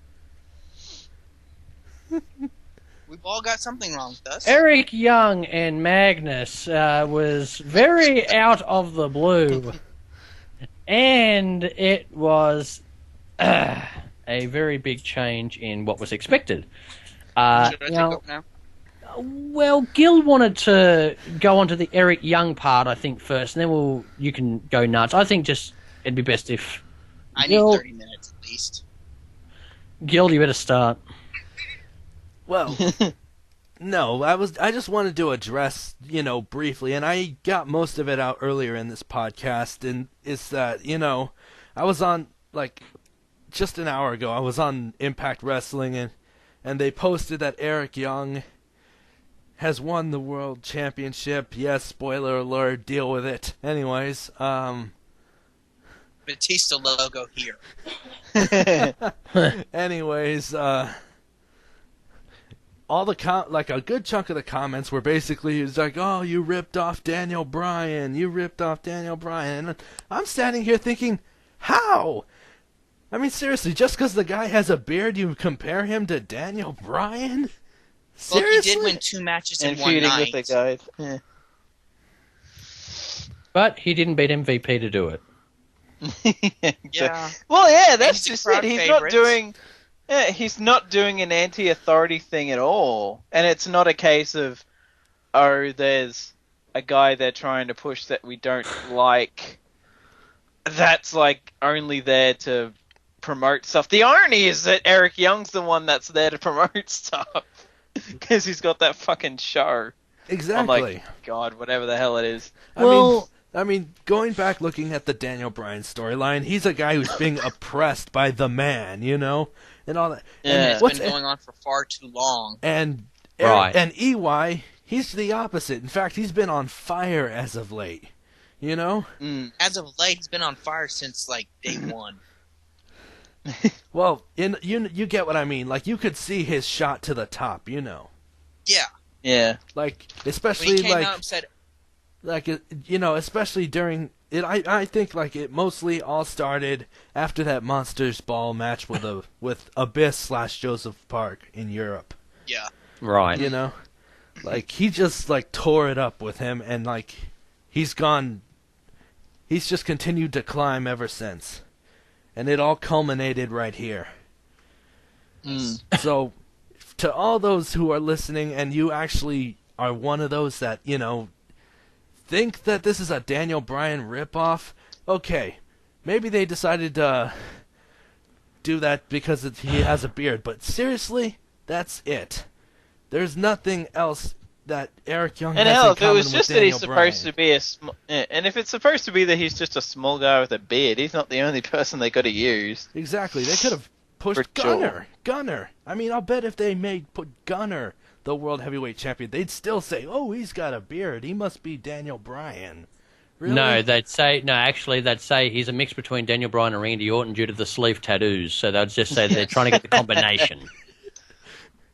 [SPEAKER 2] We've all got something wrong with us.
[SPEAKER 1] Eric Young and Magnus was very out of the blue. And it was a very big change in what was expected.
[SPEAKER 2] Should I take over now?
[SPEAKER 1] Well, Gil wanted to go on to the Eric Young part, I think, first, and then you can go nuts. I think it'd be best if...
[SPEAKER 2] I need 30 minutes at least.
[SPEAKER 1] Gil, you better start.
[SPEAKER 4] Well, no, I just wanted to address, briefly, and I got most of it out earlier in this podcast, and it's that, I was on, just an hour ago, I was on Impact Wrestling, and they posted that Eric Young has won the World Championship. Yes, spoiler alert, deal with it. Anyways,
[SPEAKER 2] But Batista logo here.
[SPEAKER 4] Anyways, all the like a good chunk of the comments were basically it's like, oh, you ripped off Daniel Bryan, and I'm standing here thinking, how? I mean, seriously, just because the guy has a beard, you compare him to Daniel Bryan? Seriously?
[SPEAKER 2] Well, he did win 2 matches in one night.
[SPEAKER 3] With the guys. Yeah.
[SPEAKER 1] But he didn't beat MVP to do it.
[SPEAKER 2] Yeah.
[SPEAKER 3] Well, yeah, that's
[SPEAKER 2] He's
[SPEAKER 3] just
[SPEAKER 2] a crowd
[SPEAKER 3] it. He's
[SPEAKER 2] favorite.
[SPEAKER 3] not doing. Yeah, he's not doing an anti-authority thing at all, and it's not a case of, oh, there's a guy they're trying to push that we don't like. That's like only there to promote stuff. The irony is that Eric Young's the one that's there to promote stuff because he's got that fucking show.
[SPEAKER 4] Exactly.
[SPEAKER 3] I'm like, God, whatever the hell it is.
[SPEAKER 4] I mean, going back looking at the Daniel Bryan storyline, he's a guy who's being oppressed by the man, you know, and all that.
[SPEAKER 3] Yeah.
[SPEAKER 2] It's been going on for far too long.
[SPEAKER 4] And
[SPEAKER 1] Right.
[SPEAKER 4] And EY, he's the opposite. In fact, he's been on fire as of late. You know?
[SPEAKER 2] As of late, he's been on fire since like day one.
[SPEAKER 4] Well, you get what I mean. Like, you could see his shot to the top, you know.
[SPEAKER 2] Yeah.
[SPEAKER 3] Yeah.
[SPEAKER 4] Like, especially
[SPEAKER 2] When he came
[SPEAKER 4] like,
[SPEAKER 2] out and said,
[SPEAKER 4] like, you know, especially during it. I think like it mostly all started after that Monsters Ball match with Abyss / Joseph Park in Europe.
[SPEAKER 2] yeah.
[SPEAKER 1] Right.
[SPEAKER 4] You know, like he just like tore it up with him, and like he's just continued to climb ever since, and it all culminated right here. So, to all those who are listening, and you actually are one of those that, you know, think that this is a Daniel Bryan ripoff, okay, maybe they decided to do that because he has a beard, but seriously, that's it. There's nothing else that Eric Young has in
[SPEAKER 3] hell, if it
[SPEAKER 4] common
[SPEAKER 3] was
[SPEAKER 4] with
[SPEAKER 3] just that
[SPEAKER 4] Daniel
[SPEAKER 3] he's supposed
[SPEAKER 4] Bryan.
[SPEAKER 3] to be and if it's supposed to be that he's just a small guy with a beard, he's not the only person they got to use.
[SPEAKER 4] Exactly, they could have pushed
[SPEAKER 3] For sure.
[SPEAKER 4] Gunner. I mean, I'll bet if they put Gunner the world heavyweight champion, they'd still say, "Oh, he's got a beard. He must be Daniel Bryan." Really?
[SPEAKER 1] No, actually they'd say he's a mix between Daniel Bryan and Randy Orton due to the sleeve tattoos. So they'd just say they're trying to get the combination.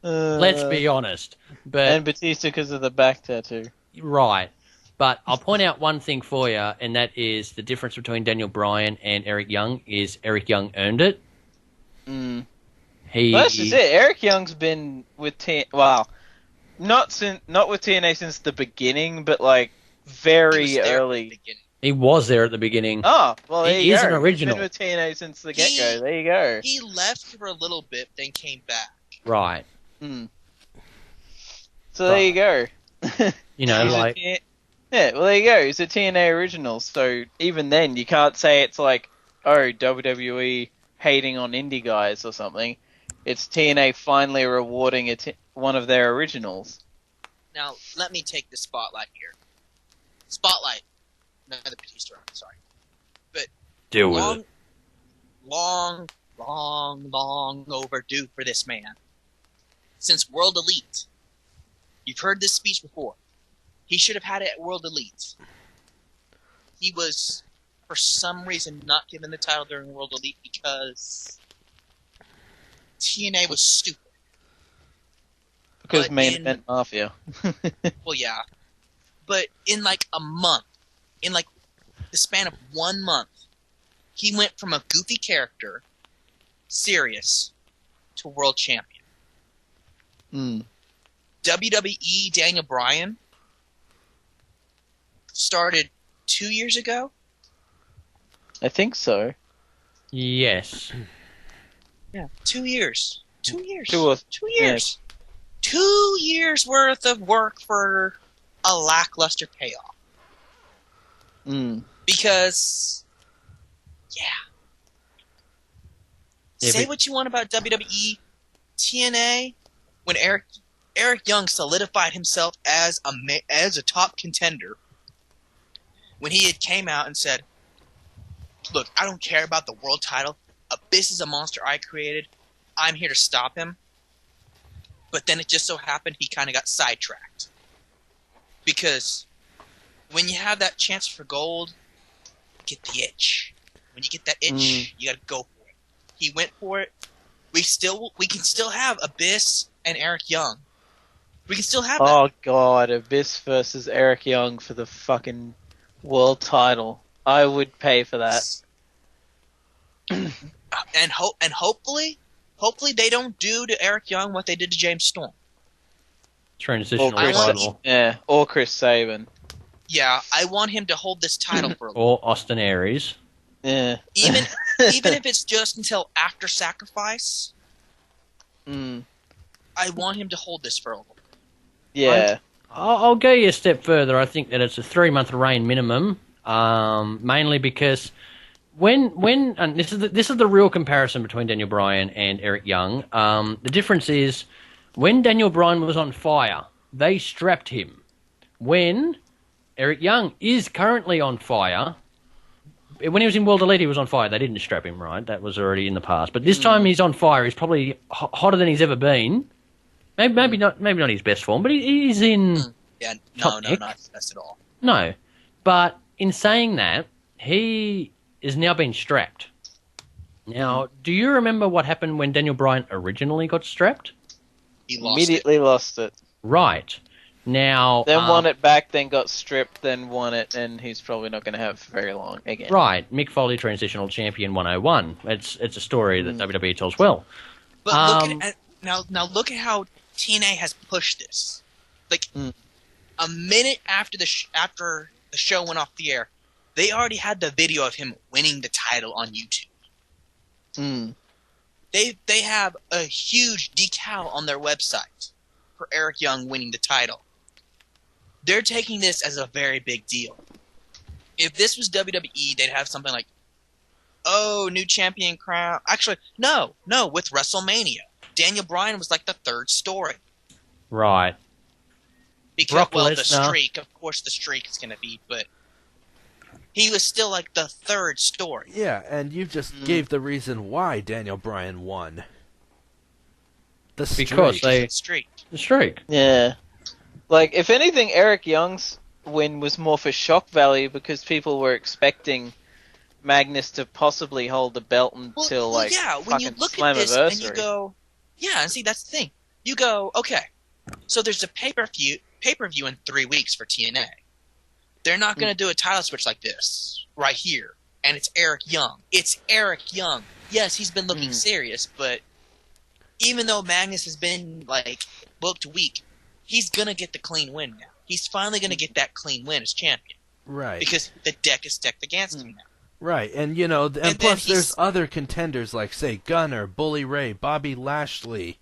[SPEAKER 1] Let's be honest.
[SPEAKER 3] And
[SPEAKER 1] But
[SPEAKER 3] Batista because of the back tattoo.
[SPEAKER 1] right. But I'll point out one thing for you, and that is the difference between Daniel Bryan and Eric Young is Eric Young earned it.
[SPEAKER 3] Well, that's just it. Eric Young's been with not with TNA since the beginning, but like very early.
[SPEAKER 1] He was there at the beginning.
[SPEAKER 3] Oh, well, there
[SPEAKER 1] He
[SPEAKER 3] you
[SPEAKER 1] is
[SPEAKER 3] go.
[SPEAKER 1] an original.
[SPEAKER 3] He's been with TNA since the get-go. There you go.
[SPEAKER 2] He left for a little bit, then came back.
[SPEAKER 1] Right.
[SPEAKER 3] So there you go.
[SPEAKER 1] You know,
[SPEAKER 3] He's a
[SPEAKER 1] like...
[SPEAKER 3] yeah, well, there you go. He's a TNA original, so even then, you can't say it's like, oh, WWE hating on indie guys or something. It's TNA finally rewarding one of their originals.
[SPEAKER 2] Now, let me take the spotlight here. Spotlight. No, the Batista round, sorry. But
[SPEAKER 1] Deal with it.
[SPEAKER 2] long overdue for this man. Since World Elite. You've heard this speech before. He should have had it at World Elite. He was, for some reason, not given the title during World Elite because TNA was stupid.
[SPEAKER 3] Because
[SPEAKER 2] But
[SPEAKER 3] main event Mafia.
[SPEAKER 2] Well, yeah. But in like a month, in like the span of 1 month, he went from a goofy character, serious, to world champion. WWE Daniel Bryan started 2 years ago.
[SPEAKER 3] I think so.
[SPEAKER 1] Yes.
[SPEAKER 2] Yeah, 2 years. 2 years.
[SPEAKER 3] 2 years.
[SPEAKER 2] 2 years worth of work for a lackluster payoff. Because, say what you want about WWE, TNA, when Eric Young solidified himself as a top contender, when he had came out and said, "Look, I don't care about the world title. Abyss is a monster I created. I'm here to stop him." But then it just so happened he kind of got sidetracked. Because when you have that chance for gold, get the itch. When you get that itch, you gotta go for it. He went for it. We can still have Abyss and Eric Young. We can still have that.
[SPEAKER 3] Oh god, Abyss versus Eric Young for the fucking world title. I would pay for that.
[SPEAKER 2] And hopefully they don't do to Eric Young what they did to James Storm.
[SPEAKER 1] Transitional title.
[SPEAKER 3] Yeah, or Chris Sabin.
[SPEAKER 2] Yeah, I want him to hold this title for a little.
[SPEAKER 1] Or Austin Aries.
[SPEAKER 3] Yeah.
[SPEAKER 2] Even if it's just until after Sacrifice, I want him to hold this for a little.
[SPEAKER 3] Yeah.
[SPEAKER 1] I'll go you a step further. I think that it's a 3-month reign minimum, mainly because and this is the real comparison between Daniel Bryan and Eric Young. The difference is when Daniel Bryan was on fire, they strapped him. When Eric Young is currently on fire, when he was in World Elite, he was on fire. They didn't strap him, right? That was already in the past. But this time he's on fire. He's probably hotter than he's ever been. Maybe not his best form, but he's in.
[SPEAKER 2] Not his best at all.
[SPEAKER 1] No, but in saying that, he is now being strapped. Now, do you remember what happened when Daniel Bryan originally got strapped?
[SPEAKER 2] He
[SPEAKER 3] immediately lost it.
[SPEAKER 1] Right. Now,
[SPEAKER 3] then won it back, then got stripped, then won it, and he's probably not going to have very long again.
[SPEAKER 1] Right. Mick Foley, Transitional Champion 101. It's a story that WWE tells well.
[SPEAKER 2] But now look at how TNA has pushed this. Like a minute after the show went off the air, they already had the video of him winning the title on YouTube. They have a huge decal on their website for Eric Young winning the title. They're taking this as a very big deal. If this was WWE, they'd have something like, "Oh, new champion crown." Actually, no. With WrestleMania, Daniel Bryan was like the third story.
[SPEAKER 1] Right.
[SPEAKER 2] Because the streak, of course, the streak is going to be, but he was still like the third story.
[SPEAKER 4] Yeah, and you just gave the reason why Daniel Bryan won. The streak.
[SPEAKER 1] Because
[SPEAKER 2] the
[SPEAKER 1] streak.
[SPEAKER 3] Yeah. Like, if anything, Eric Young's win was more for shock value because people were expecting Magnus to possibly hold the belt until, when you look at this and you go, and see, that's the thing. You go, okay, so there's a pay-per-view in 3 weeks for TNA. They're not going to do a title switch like this right here, and it's Eric Young. It's Eric Young. Yes, he's been looking serious, but even though Magnus has been, booked weak, he's going to get the clean win now. He's finally going to get that clean win as champion.
[SPEAKER 4] Right.
[SPEAKER 2] Because the deck is stacked against him now.
[SPEAKER 4] Right, and and plus there's other contenders like, say, Gunner, Bully Ray, Bobby Lashley,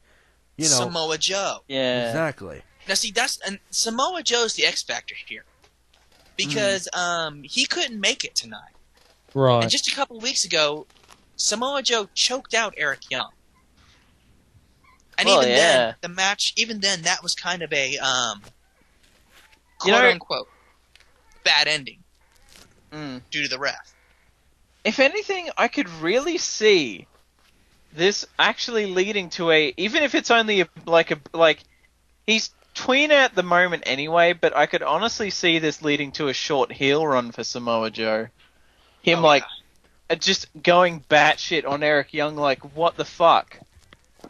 [SPEAKER 2] Samoa Joe.
[SPEAKER 3] Yeah.
[SPEAKER 4] Exactly.
[SPEAKER 2] Now see, and Samoa Joe's the X factor here. Because he couldn't make it tonight.
[SPEAKER 1] Right.
[SPEAKER 2] And just a couple of weeks ago, Samoa Joe choked out Eric Young. And then, the match, that was kind of a, quote-unquote, bad ending due to the ref.
[SPEAKER 3] If anything, I could really see this actually leading to even if it's only he's tween at the moment anyway, but I could honestly see this leading to a short heel run for Samoa Joe. Just going batshit on Eric Young, what the fuck?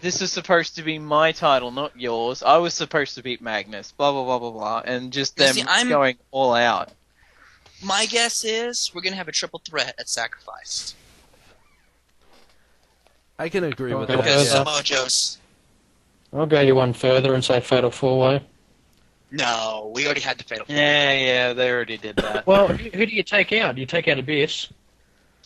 [SPEAKER 3] This is supposed to be my title, not yours. I was supposed to beat Magnus, blah, blah, blah, blah, blah, and just them going all out.
[SPEAKER 2] My guess is we're going to have a triple threat at Sacrifice.
[SPEAKER 4] I can agree with that.
[SPEAKER 2] Because Samoa Joe's...
[SPEAKER 1] I'll go you one further and say Fatal 4-Way.
[SPEAKER 2] No, we already had the Fatal 4-Way.
[SPEAKER 3] Yeah, they already did that.
[SPEAKER 1] Well, who do you take out? Do you take out Abyss?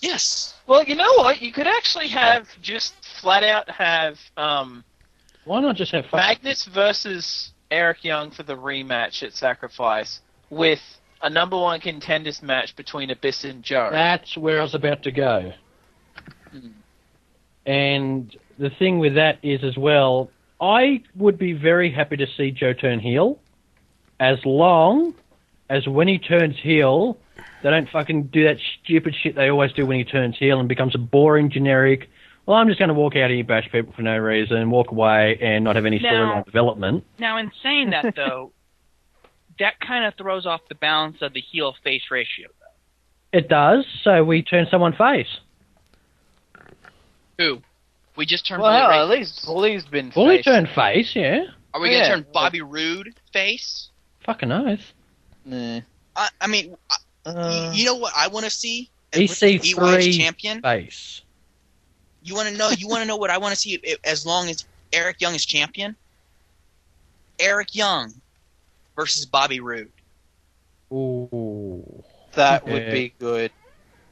[SPEAKER 2] Yes.
[SPEAKER 3] Well, you know what? You could actually have just flat out have
[SPEAKER 1] why not just have
[SPEAKER 3] Magnus versus Eric Young for the rematch at Sacrifice with a number one contenders match between Abyss and Joe.
[SPEAKER 1] That's where I was about to go. And the thing with that is as well, I would be very happy to see Joe turn heel, as long as when he turns heel, they don't fucking do that stupid shit they always do when he turns heel and becomes a boring, generic, well, I'm just going to walk out here, bash people for no reason, walk away, and not have any storyline development.
[SPEAKER 5] Now, in saying that, though, that kind of throws off the balance of the heel-face ratio, though.
[SPEAKER 1] It does, so we turn someone face.
[SPEAKER 5] Who? We just turned
[SPEAKER 3] Well,
[SPEAKER 5] Bully
[SPEAKER 3] hell,
[SPEAKER 5] Ray
[SPEAKER 3] at
[SPEAKER 5] face.
[SPEAKER 3] least Bully's been
[SPEAKER 1] Bully
[SPEAKER 3] face.
[SPEAKER 1] turned face, yeah.
[SPEAKER 5] Are we gonna
[SPEAKER 3] Yeah,
[SPEAKER 5] turn Bobby Roode face?
[SPEAKER 1] Fucking oath.
[SPEAKER 3] Nah.
[SPEAKER 2] I mean, you know what I want to see? With
[SPEAKER 1] EC3
[SPEAKER 2] EY's champion.
[SPEAKER 1] face.
[SPEAKER 2] You want to know? You want to know what I want to see? As long as Eric Young is champion, Eric Young versus Bobby Roode.
[SPEAKER 1] Ooh.
[SPEAKER 3] That would
[SPEAKER 1] Yeah.
[SPEAKER 3] be good.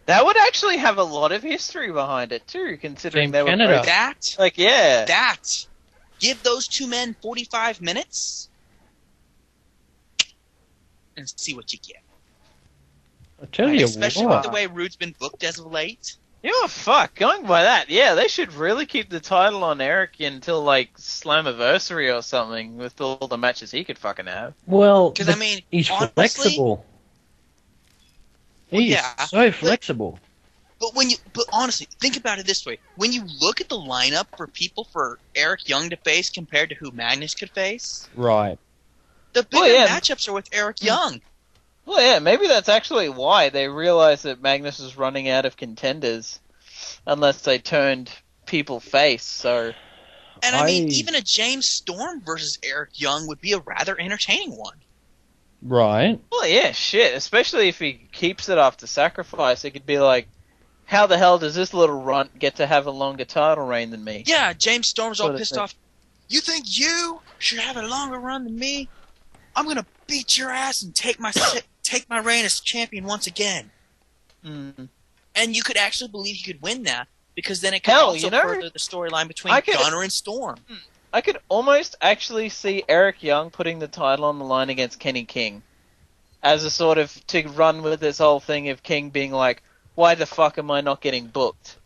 [SPEAKER 3] That would actually have a lot of history behind it too, considering
[SPEAKER 1] Team
[SPEAKER 3] they were
[SPEAKER 1] Canada.
[SPEAKER 3] both,
[SPEAKER 2] That
[SPEAKER 3] like, yeah.
[SPEAKER 2] that give those two men 45 minutes and see what you get.
[SPEAKER 1] I tell you
[SPEAKER 2] Especially
[SPEAKER 1] what.
[SPEAKER 2] with the way Roode's been booked as of late.
[SPEAKER 3] You know what, fuck, going by that, yeah, they should really keep the title on Eric until, like, Slammiversary or something, with all the matches he could fucking have.
[SPEAKER 1] Well,
[SPEAKER 2] Because, I mean,
[SPEAKER 1] he's
[SPEAKER 2] honestly,
[SPEAKER 1] flexible. He
[SPEAKER 2] yeah,
[SPEAKER 1] is so flexible.
[SPEAKER 2] But honestly, think about it this way: when you look at the lineup for people for Eric Young to face compared to who Magnus could face,
[SPEAKER 1] Right.
[SPEAKER 2] the bigger
[SPEAKER 3] Well, yeah.
[SPEAKER 2] matchups are with Eric Young.
[SPEAKER 3] Well, yeah, maybe that's actually why they realized that Magnus was running out of contenders, unless they turned people face, so...
[SPEAKER 2] And I mean, even a James Storm versus Eric Young would be a rather entertaining one.
[SPEAKER 1] Right.
[SPEAKER 3] Well, yeah, shit, especially if he keeps it after Sacrifice, it could be like, how the hell does this little runt get to have a longer title reign than me?
[SPEAKER 2] Yeah, James Storm's all
[SPEAKER 3] Sort of
[SPEAKER 2] pissed
[SPEAKER 3] thing.
[SPEAKER 2] off. You think you should have a longer run than me? I'm gonna beat your ass and take my reign as champion once again.
[SPEAKER 3] Mm.
[SPEAKER 2] And you could actually believe he could win that, because then it could
[SPEAKER 3] Hell,
[SPEAKER 2] also
[SPEAKER 3] you know,
[SPEAKER 2] further the storyline between
[SPEAKER 3] I could-
[SPEAKER 2] Gunner and Storm.
[SPEAKER 3] I could almost actually see Eric Young putting the title on the line against Kenny King. As a sort of, to run with this whole thing of King being like, why the fuck am I not getting booked?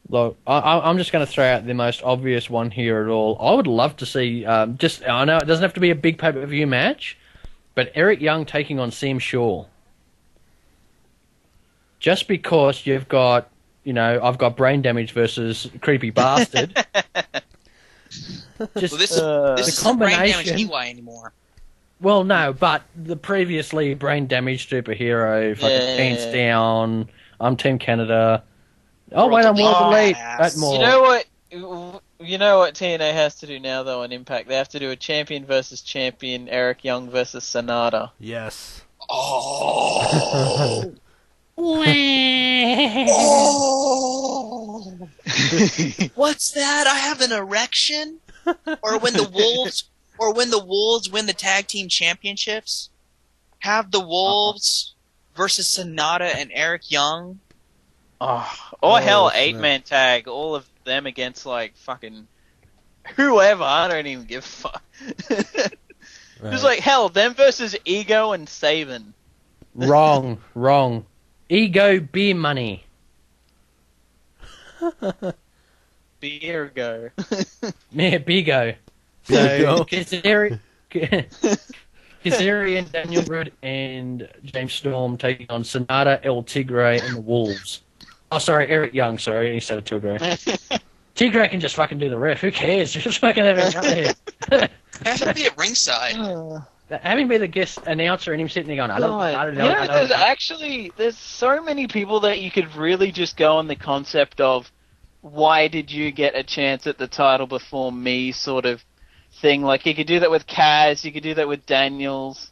[SPEAKER 1] Look, I'm just going to throw out the most obvious one here at all. I would love to see, I know it doesn't have to be a big pay-per-view match, but Eric Young taking on Seam Shaw. Just because you've got, I've got Brain Damage versus Creepy Bastard. Just
[SPEAKER 2] Well, this
[SPEAKER 1] the
[SPEAKER 2] isn't Brain Damage
[SPEAKER 1] combination.
[SPEAKER 2] EY anymore.
[SPEAKER 1] Well, no, but the previously Brain Damage superhero, fucking
[SPEAKER 3] Yeah.
[SPEAKER 1] Pants Down, I'm Team Canada. Oh,
[SPEAKER 2] World
[SPEAKER 1] wait, I'm
[SPEAKER 2] of
[SPEAKER 1] World Elite.
[SPEAKER 2] Badass.
[SPEAKER 1] That more.
[SPEAKER 3] You know what TNA has to do now, though, on Impact? They have to do a champion versus champion, Eric Young versus Sonata.
[SPEAKER 4] Yes.
[SPEAKER 2] Oh. What's that? I have an erection? Or when the Wolves win the tag team championships, have the Wolves versus Sonata and Eric Young.
[SPEAKER 3] Or hell,
[SPEAKER 4] snap.
[SPEAKER 3] 8-man tag, all of them against, like, fucking whoever, I don't even give a fuck. It's like, hell, them versus Ego and Saban.
[SPEAKER 1] Wrong. Ego beer money.
[SPEAKER 3] Beer go.
[SPEAKER 1] Yeah, Bigo.
[SPEAKER 4] Bigo.
[SPEAKER 1] So, Kazari and Daniel Roode and James Storm taking on Sonata, El Tigre, and the Wolves. Oh, sorry, Eric Young, sorry, instead of Tigre. Tigre can just fucking do the ref, who cares? Just fucking have him out there.
[SPEAKER 2] Have to be at ringside.
[SPEAKER 1] Having been the guest announcer and him sitting there going, I don't know.
[SPEAKER 3] You know, there's so many people that you could really just go on the concept of, why did you get a chance at the title before me sort of thing. Like, you could do that with Kaz, you could do that with Daniels.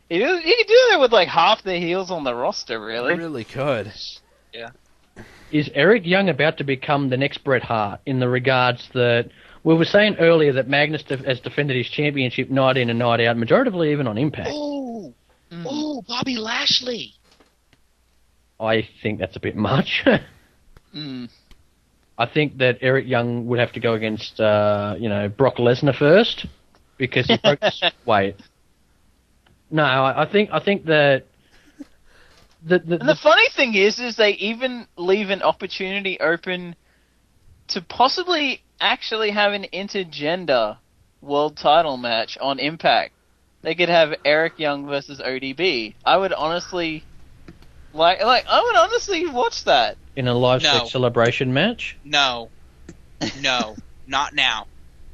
[SPEAKER 3] You could do that with, like, half the heels on the roster, really.
[SPEAKER 4] You really could.
[SPEAKER 1] Is Eric Young about to become the next Bret Hart in the regards that we were saying earlier that Magnus has defended his championship night in and night out, majoritively even on Impact?
[SPEAKER 2] Oh, Bobby Lashley.
[SPEAKER 1] I think that's a bit much.
[SPEAKER 3] Mm.
[SPEAKER 1] I think that Eric Young would have to go against, Brock Lesnar first because he broke his weight. No, I think that
[SPEAKER 3] And the funny thing is they even leave an opportunity open to possibly actually have an intergender world title match on Impact. They could have Eric Young versus ODB. I would honestly watch that.
[SPEAKER 1] in a live
[SPEAKER 2] No.
[SPEAKER 1] sex celebration match.
[SPEAKER 2] No, not now.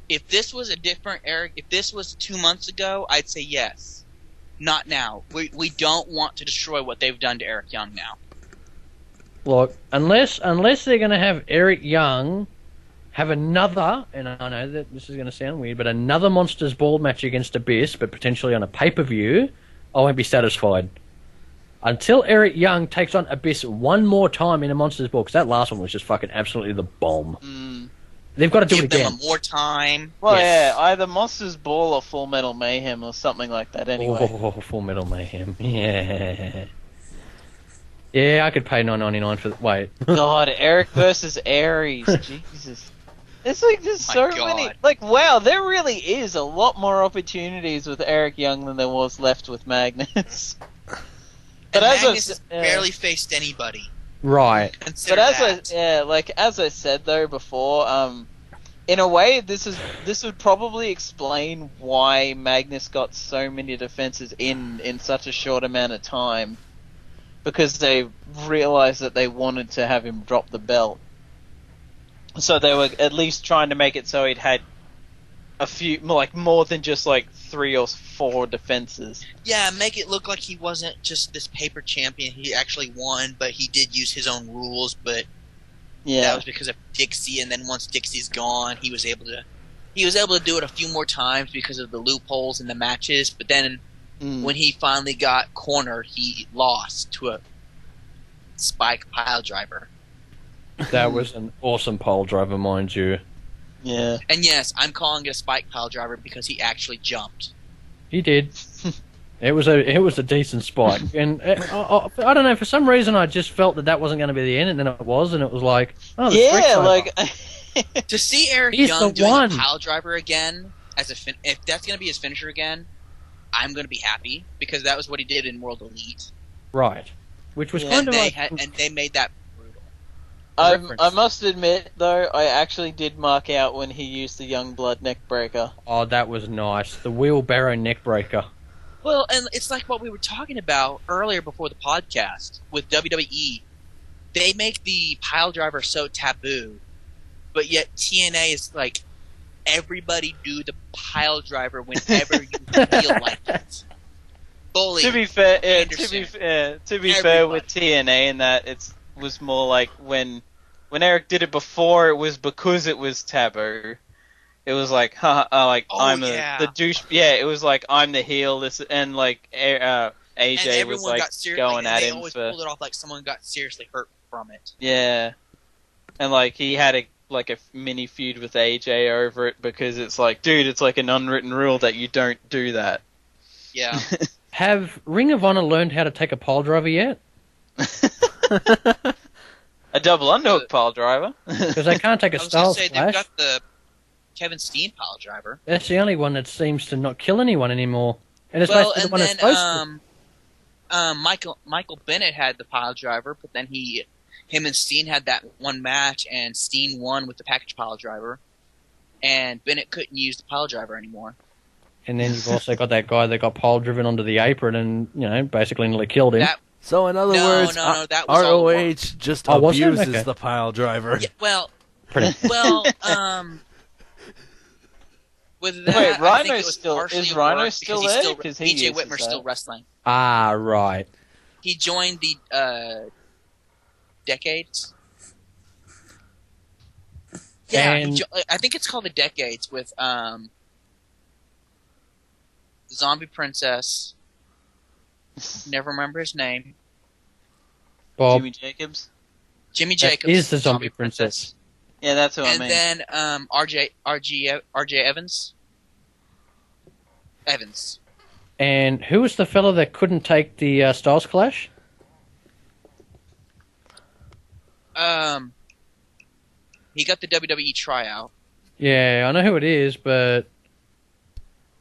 [SPEAKER 2] If this was a different Eric, if this was 2 months ago, I'd say yes. Not now. We don't want to destroy what they've done to Eric Young now.
[SPEAKER 1] Look, unless they're going to have Eric Young have another, and I know that this is going to sound weird, but another Monsters Ball match against Abyss, but potentially on a pay-per-view, I won't be satisfied. Until Eric Young takes on Abyss one more time in a Monsters Ball, because that last one was just fucking absolutely the bomb. They've got to do it again.
[SPEAKER 2] Give them more time.
[SPEAKER 3] Well, yeah, either Monsters Ball or Full Metal Mayhem or something like that anyway.
[SPEAKER 1] Oh, Full Metal Mayhem. Yeah. Yeah, I could pay $9.99 for... Wait.
[SPEAKER 3] God, Eric versus Aries. Jesus. It's like there's so many... Like, wow, there really is a lot more opportunities with Eric Young than there was left with Magnus.
[SPEAKER 2] But Magnus has barely faced anybody.
[SPEAKER 1] Right.
[SPEAKER 3] But as I said though before, in a way this would probably explain why Magnus got so many defenses in such a short amount of time, because they realized that they wanted to have him drop the belt. So they were at least trying to make it so he'd had a few, like more than just like 3 or 4 defenses.
[SPEAKER 2] Yeah, make it look like he wasn't just this paper champion. He actually won, but he did use his own rules. But that was because of Dixie. And then once Dixie's gone, he was able to do it a few more times because of the loopholes in the matches. But then when he finally got cornered, he lost to a Spike pile driver.
[SPEAKER 1] That was an awesome pile driver, mind you.
[SPEAKER 3] Yeah.
[SPEAKER 2] And yes, I'm calling it a Spike pile driver because he actually jumped.
[SPEAKER 1] He did. It was a decent spike, and I don't know, for some reason I just felt that wasn't going to be the end, and then it was, and it was like, oh,
[SPEAKER 3] yeah, like
[SPEAKER 2] to see Eric Young doing a pile driver again as if that's going to be his finisher again, I'm going to be happy because that was what he did in World Elite.
[SPEAKER 1] Right, which was kind of like,
[SPEAKER 2] and they made that.
[SPEAKER 3] I must admit, though, I actually did mark out when he used the Youngblood neckbreaker.
[SPEAKER 1] Oh, that was nice. The wheelbarrow neckbreaker.
[SPEAKER 2] Well, and it's like what we were talking about earlier before the podcast with WWE. They make the pile driver so taboo, but yet TNA is like, everybody do the pile driver whenever you feel like it. Bully.
[SPEAKER 3] To be fair, with TNA, in that it was more like when Eric did it before, it was because it was taboo. It was like, the douche. Yeah, it was like, I'm the heel. And like AJ was like going at him. They always pulled
[SPEAKER 2] it off like someone got seriously hurt from it.
[SPEAKER 3] Yeah, and like he had a mini feud with AJ over it because it's like, dude, it's like an unwritten rule that you don't do that.
[SPEAKER 2] Yeah.
[SPEAKER 1] Have Ring of Honor learned how to take a pile driver yet?
[SPEAKER 3] A double underhook pile driver.
[SPEAKER 1] Because they can't take a Styles Clash.
[SPEAKER 2] They've got the Kevin Steen pile driver.
[SPEAKER 1] That's the only one that seems to not kill anyone anymore. And it's
[SPEAKER 2] well,
[SPEAKER 1] basically
[SPEAKER 2] and
[SPEAKER 1] the one
[SPEAKER 2] then
[SPEAKER 1] that's supposed to.
[SPEAKER 2] Michael Bennett had the pile driver, but then him and Steen had that one match, and Steen won with the package pile driver, and Bennett couldn't use the pile driver anymore.
[SPEAKER 1] And then you've also got that guy that got pile driven onto the apron and basically nearly killed him.
[SPEAKER 4] So in other words,
[SPEAKER 2] that was
[SPEAKER 4] ROH just abuses the pile driver.
[SPEAKER 2] Yeah, well, with that,
[SPEAKER 3] wait, Rhino
[SPEAKER 2] is
[SPEAKER 3] Rhino still there?
[SPEAKER 2] Because BJ Whitmer's still wrestling.
[SPEAKER 1] Ah, right.
[SPEAKER 2] He joined the Decades. Yeah, I think it's called the Decades with Zombie Princess. Never remember his name.
[SPEAKER 1] Bob.
[SPEAKER 3] Jimmy Jacobs.
[SPEAKER 2] Jimmy Jacobs
[SPEAKER 1] is the Zombie Princess.
[SPEAKER 3] Yeah, that's who I mean.
[SPEAKER 2] And then RJ Evans. Evans.
[SPEAKER 1] And who was the fellow that couldn't take the Styles Clash?
[SPEAKER 2] He got the WWE tryout.
[SPEAKER 1] Yeah, I know who it is, but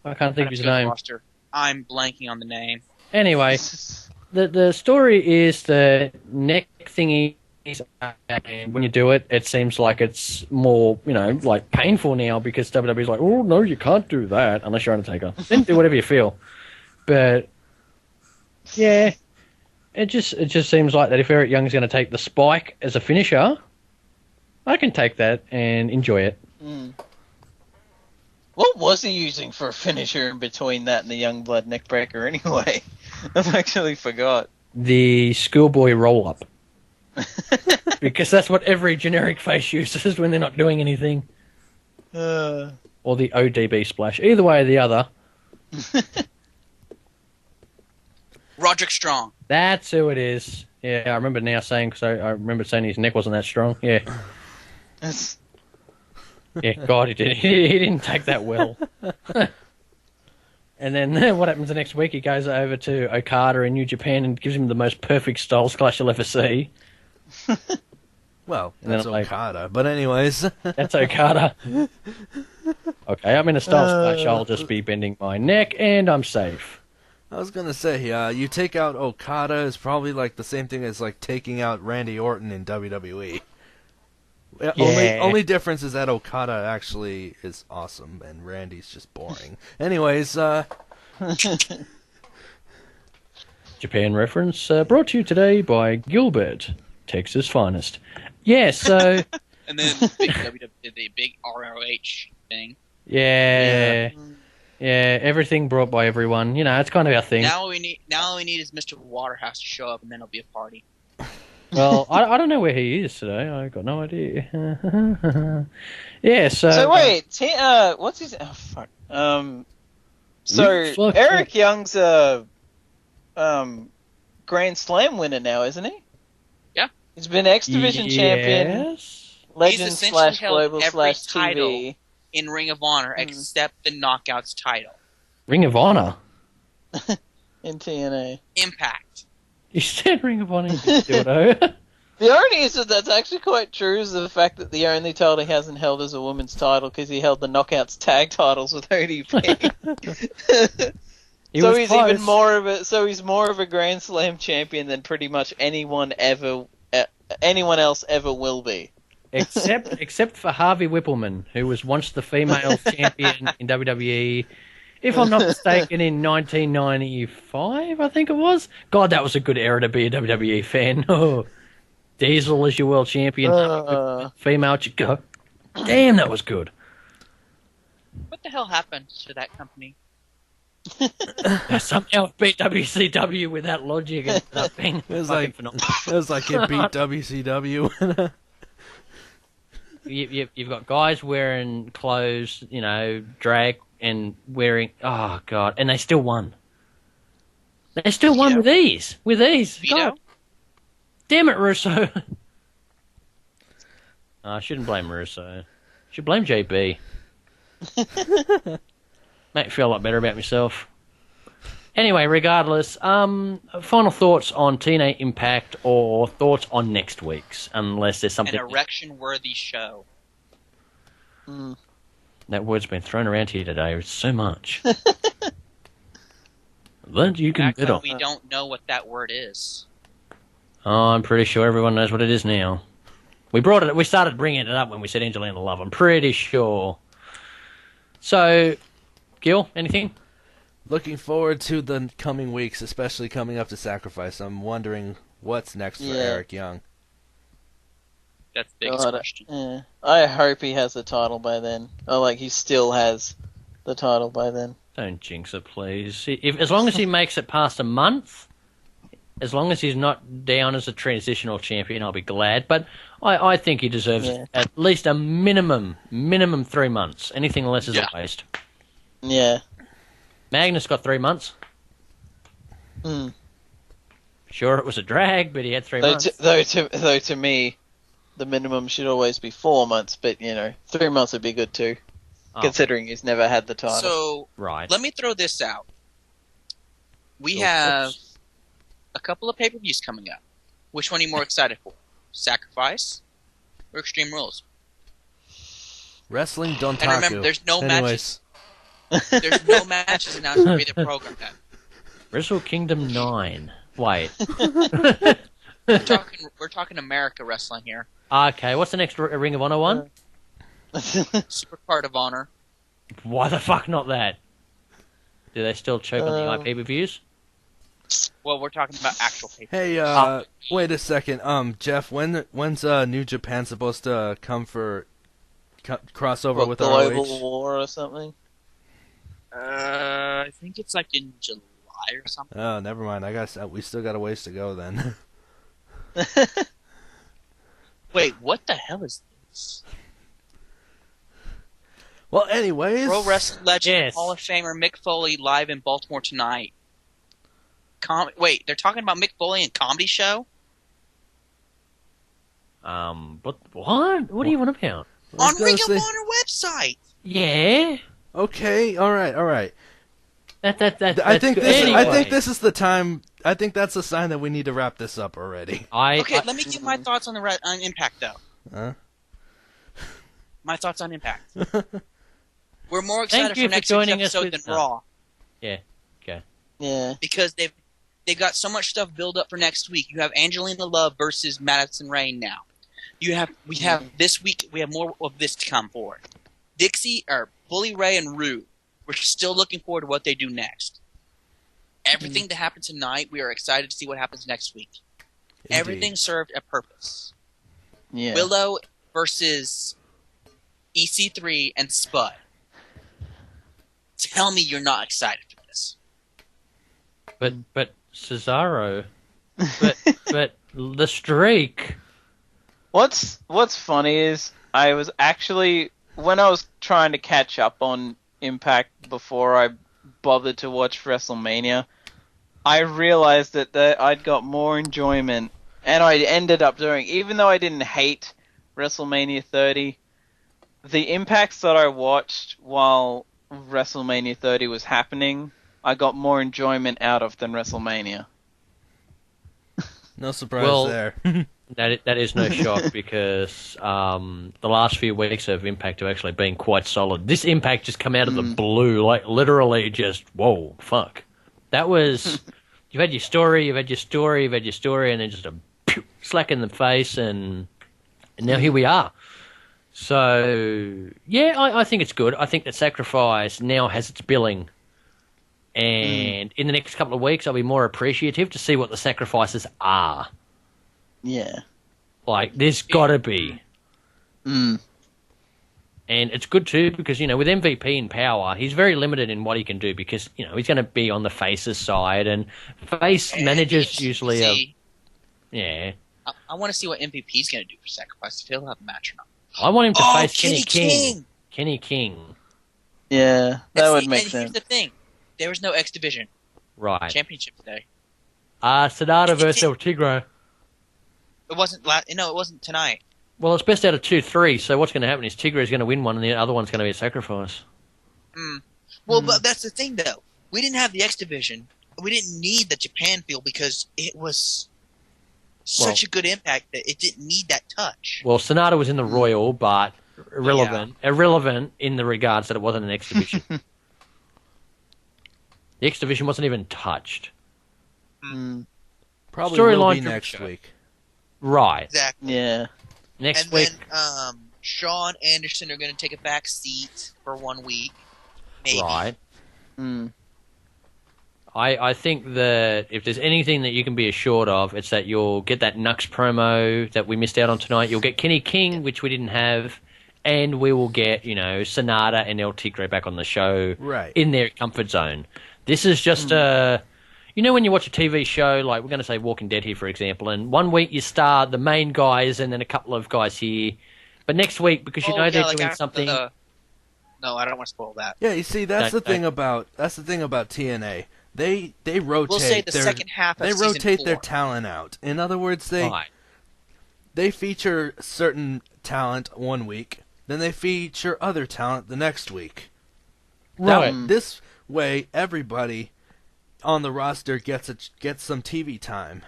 [SPEAKER 1] I can't think of his name.
[SPEAKER 2] Roster. I'm blanking on the name.
[SPEAKER 1] Anyway, the story is the neck thingy, and when you do it, it seems like it's more, like painful now because WWE's like, oh, no, you can't do that unless you're Undertaker. Then do whatever you feel. But, yeah, it just seems like that if Eric Young's going to take the spike as a finisher, I can take that and enjoy it.
[SPEAKER 3] Mm. What was he using for a finisher in between that and the Youngblood neckbreaker anyway? I've actually forgot.
[SPEAKER 1] The schoolboy roll-up. Because that's what every generic face uses when they're not doing anything. Or the ODB splash. Either way or the other.
[SPEAKER 2] Roderick Strong.
[SPEAKER 1] That's who it is. Yeah, I remember now saying, because I remember saying his neck wasn't that strong. Yeah. Yeah, God, he did. He didn't take that well. And then what happens the next week? He goes over to Okada in New Japan and gives him the most perfect Styles Clash you'll ever see.
[SPEAKER 4] Well,
[SPEAKER 1] And then
[SPEAKER 4] that's
[SPEAKER 1] I'm like,
[SPEAKER 4] Okada. But anyways.
[SPEAKER 1] That's Okada. Okay, I'm in a Styles Clash. I'll just be bending my neck, and I'm safe.
[SPEAKER 4] I was gonna say, you take out Okada is probably like the same thing as like taking out Randy Orton in WWE.
[SPEAKER 1] Yeah.
[SPEAKER 4] Only difference is that Okada actually is awesome and Randy's just boring. Anyways,
[SPEAKER 1] Japan reference brought to you today by Gilbert, Texas finest. Yeah, so
[SPEAKER 2] And then the big ROH thing.
[SPEAKER 1] yeah, everything brought by everyone. You know, it's kind of our thing.
[SPEAKER 2] Now all we need is Mr. Waterhouse to show up, and then it'll be a party.
[SPEAKER 1] Well, I don't know where he is today. I got no idea. Yeah, so.
[SPEAKER 3] So wait, what's his? Oh fuck. So Eric Young's a Grand Slam winner now, isn't he?
[SPEAKER 2] Yeah.
[SPEAKER 3] He's been X Division champion, Legend / Global / TV
[SPEAKER 2] in Ring of Honor, except the Knockouts title.
[SPEAKER 1] Ring of Honor.
[SPEAKER 3] in TNA.
[SPEAKER 2] Impact.
[SPEAKER 1] You said Ring of Honor. Dildo.
[SPEAKER 3] The irony is that that's actually quite true, is the fact that the only title he hasn't held is a women's title, because he held the Knockouts tag titles with ODP. So he's
[SPEAKER 1] close.
[SPEAKER 3] even more of a more of a Grand Slam champion than pretty much anyone else ever will be.
[SPEAKER 1] Except for Harvey Whippleman, who was once the female champion in WWE. If I'm not mistaken, in 1995, I think it was. God, that was a good era to be a WWE fan. Oh, Diesel as your world champion, female. Go. Damn, that was good.
[SPEAKER 2] What the hell happened to that company?
[SPEAKER 1] Somehow it beat WCW without logic. It
[SPEAKER 4] was like it beat WCW.
[SPEAKER 1] You've got guys wearing clothes, drag and wearing. Oh God, and they still won. They still won with ease. With ease. God. Damn it, Russo. I shouldn't blame Russo. Should blame JB. Make me feel a lot better about myself. Anyway, regardless, final thoughts on TNA Impact or thoughts on next week's, unless there's something...
[SPEAKER 2] An erection-worthy show.
[SPEAKER 1] That word's been thrown around here today. It's so much. But you can bet on.
[SPEAKER 2] We don't know what that word is.
[SPEAKER 1] Oh, I'm pretty sure everyone knows what it is now. We started bringing it up when we said Angelina Love. I'm pretty sure. So, Gil, anything?
[SPEAKER 4] Looking forward to the coming weeks, especially coming up to Sacrifice. I'm wondering what's next for Eric Young.
[SPEAKER 2] That's the biggest question.
[SPEAKER 3] Yeah. I hope he has the title by then. Or, he still has the title by then.
[SPEAKER 1] Don't jinx it, please. As long as he makes it past a month, as long as he's not down as a transitional champion, I'll be glad. But I think he deserves at least a minimum 3 months. Anything less is a waste.
[SPEAKER 3] Yeah.
[SPEAKER 1] Magnus got 3 months. Sure, it was a drag, but he had 3 months.
[SPEAKER 3] Though to me, the minimum should always be 4 months. But 3 months would be good too, considering he's never had the title.
[SPEAKER 2] So let me throw this out. We have a couple of pay-per-views coming up. Which one are you more excited for? Sacrifice or Extreme Rules?
[SPEAKER 4] Wrestling Dontaku.
[SPEAKER 2] And remember, there's no matches. There's no matches announced to be the program then.
[SPEAKER 1] Wrestle Kingdom 9. Wait.
[SPEAKER 2] We're talking America wrestling here.
[SPEAKER 1] Okay, what's the next Ring of Honor one?
[SPEAKER 2] Super Card of Honor.
[SPEAKER 1] Why the fuck not that? Do they still choke on the pay-per-views?
[SPEAKER 2] Well, we're talking about actual pay-per-views.
[SPEAKER 4] Hey, wait a second. Jeff, when's New Japan supposed to come for crossover with ROH?
[SPEAKER 3] Global War or something?
[SPEAKER 2] I think it's in July or something.
[SPEAKER 4] Oh, never mind. We still got a ways to go then.
[SPEAKER 2] Wait, what the hell is this?
[SPEAKER 4] Well, anyways,
[SPEAKER 2] Pro wrestling legend,
[SPEAKER 1] Yes.
[SPEAKER 2] Hall of Famer Mick Foley live in Baltimore tonight. Wait, they're talking about Mick Foley and comedy show?
[SPEAKER 1] But what? What do you want about?
[SPEAKER 2] On Ring of Honor website.
[SPEAKER 1] Yeah.
[SPEAKER 4] Okay, all right.
[SPEAKER 1] That's
[SPEAKER 4] I think
[SPEAKER 1] good.
[SPEAKER 4] this.
[SPEAKER 1] Anyway.
[SPEAKER 4] I think this is the time. I think that's a sign that we need to wrap this up already.
[SPEAKER 2] Okay, let me give my thoughts on on Impact, though.
[SPEAKER 4] Huh?
[SPEAKER 2] My thoughts on Impact. We're more excited
[SPEAKER 1] you
[SPEAKER 2] for
[SPEAKER 1] for
[SPEAKER 2] next week's
[SPEAKER 1] joining us
[SPEAKER 2] episode
[SPEAKER 1] with-
[SPEAKER 2] than Raw.
[SPEAKER 1] Yeah. Okay.
[SPEAKER 3] Yeah.
[SPEAKER 2] Because they've got so much stuff built up for next week. You have Angelina Love versus Madison Rayne now. We have this week. We have more of this to come forward. Dixie or Bully Ray and Rue. We're still looking forward to what they do next. Everything that happened tonight, we are excited to see what happens next week.
[SPEAKER 4] Indeed.
[SPEAKER 2] Everything served a purpose.
[SPEAKER 3] Yeah.
[SPEAKER 2] Willow versus EC3 and Spud. Tell me you're not excited for this.
[SPEAKER 1] But Cesaro. But the streak.
[SPEAKER 3] What's funny is I was actually, when I was trying to catch up on Impact before I bothered to watch WrestleMania, I realized that I'd got more enjoyment, and I ended up doing, even though I didn't hate WrestleMania 30, the Impacts that I watched while WrestleMania 30 was happening, I got more enjoyment out of than WrestleMania.
[SPEAKER 4] No surprise
[SPEAKER 1] Well,
[SPEAKER 4] there.
[SPEAKER 1] That is no shock because the last few weeks of Impact have actually been quite solid. This Impact just come out of the blue, like literally just whoa, fuck. That was you've had your story, and then just a slack in the face, and now here we are. So yeah, I think it's good. I think that Sacrifice now has its billing. And in the next couple of weeks, I'll be more appreciative to see what the sacrifices are.
[SPEAKER 3] Yeah.
[SPEAKER 1] Like, there's got to be.
[SPEAKER 3] Mm.
[SPEAKER 1] And it's good, too, because, with MVP in power, he's very limited in what he can do because, he's going to be on the faces side. And face managers usually are... Yeah.
[SPEAKER 2] I want to see what MVP's going to do for Sacrifice. If he'll have a match or not.
[SPEAKER 1] I want him to face
[SPEAKER 2] Kenny
[SPEAKER 1] King. Kenny King.
[SPEAKER 3] Yeah, that would make
[SPEAKER 2] and
[SPEAKER 3] sense.
[SPEAKER 2] Here's the thing. There was no X Division
[SPEAKER 1] Right.
[SPEAKER 2] championship today.
[SPEAKER 1] Sonata versus El Tigre.
[SPEAKER 2] It wasn't. It wasn't tonight.
[SPEAKER 1] Well, it's best out of 2-3, so what's going to happen is Tigre is going to win one and the other one's going to be a sacrifice.
[SPEAKER 2] Well, but that's the thing, though. We didn't have the X Division. We didn't need the Japan field because it was such a good Impact that it didn't need that touch.
[SPEAKER 1] Well, Sonata was in the Royal, but irrelevant in the regards that it wasn't an X Division. The X Division wasn't even touched.
[SPEAKER 4] Probably
[SPEAKER 1] Storyline
[SPEAKER 4] will be
[SPEAKER 1] from
[SPEAKER 4] next
[SPEAKER 1] show.
[SPEAKER 4] week.
[SPEAKER 1] Right.
[SPEAKER 2] Exactly.
[SPEAKER 3] Yeah.
[SPEAKER 1] Next
[SPEAKER 2] And
[SPEAKER 1] week.
[SPEAKER 2] then Shawn Anderson are going to take a back seat for 1 week. Maybe.
[SPEAKER 1] Right.
[SPEAKER 3] Mm.
[SPEAKER 1] I think that if there's anything that you can be assured of, it's that you'll get that Nux promo that we missed out on tonight. You'll get Kenny King, which we didn't have, and we will get, Sonata and El Tigre back on the show in their comfort zone. This is just when you watch a TV show, like we're going to say Walking Dead here, for example, and 1 week you star the main guys and then a couple of guys here, but next week, because they're doing something...
[SPEAKER 2] No, I don't want to spoil that.
[SPEAKER 4] Yeah, you see, that's the thing about TNA. They rotate.
[SPEAKER 2] We'll say the second half of
[SPEAKER 4] They
[SPEAKER 2] season
[SPEAKER 4] rotate
[SPEAKER 2] 4.
[SPEAKER 4] their talent out. In other words, they feature certain talent 1 week, then they feature other talent the next week.
[SPEAKER 1] Right.
[SPEAKER 4] This way, everybody on the roster gets some TV time.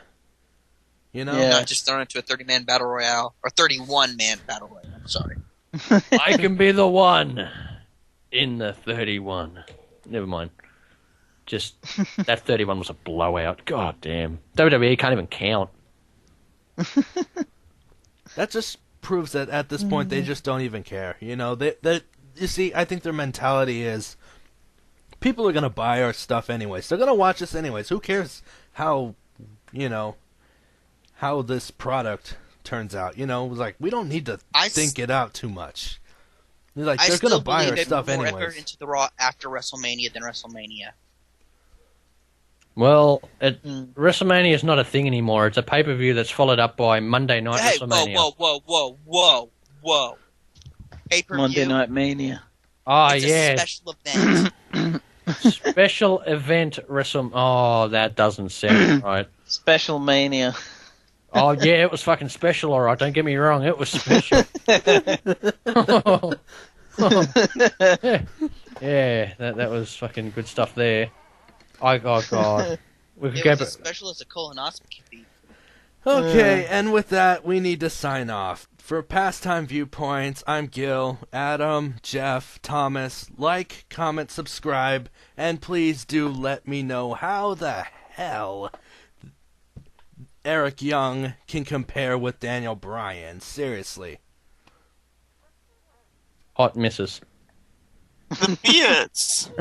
[SPEAKER 2] Not just thrown into a 30-man battle royale or 31-man battle royale. I'm sorry.
[SPEAKER 1] I can be the one in the 31. Never mind. Just that 31 was a blowout. God damn. WWE can't even count.
[SPEAKER 4] That just proves that at this point they just don't even care. You see, I think their mentality is people are going to buy our stuff anyways. They're going to watch us anyways. Who cares how this product turns out? Like, we don't need to think it out too much. Like, they're going to buy our stuff anyways.
[SPEAKER 2] More effort into the Raw after WrestleMania than WrestleMania.
[SPEAKER 1] Well, WrestleMania is not a thing anymore. It's a pay-per-view that's followed up by Monday Night
[SPEAKER 2] Hey,
[SPEAKER 1] WrestleMania.
[SPEAKER 2] whoa. Pay-per-view.
[SPEAKER 3] Monday Night Mania.
[SPEAKER 1] Oh,
[SPEAKER 2] It's
[SPEAKER 1] yeah.
[SPEAKER 2] a special event.
[SPEAKER 1] Special event WrestleMania. Oh, that doesn't sound right.
[SPEAKER 3] Special Mania.
[SPEAKER 1] Oh, yeah, it was fucking special, all right. Don't get me wrong. It was special. Yeah, that was fucking good stuff there. Oh, God. We could
[SPEAKER 2] It
[SPEAKER 1] go
[SPEAKER 2] was
[SPEAKER 1] back.
[SPEAKER 2] as special as a colonoscopy could be.
[SPEAKER 4] Okay, and with that, we need to sign off. For Pastime Viewpoints, I'm Gil, Adam, Jeff, Thomas. Like, comment, subscribe, and please do let me know how the hell Eric Young can compare with Daniel Bryan. Seriously.
[SPEAKER 1] Hot misses.
[SPEAKER 6] The beards.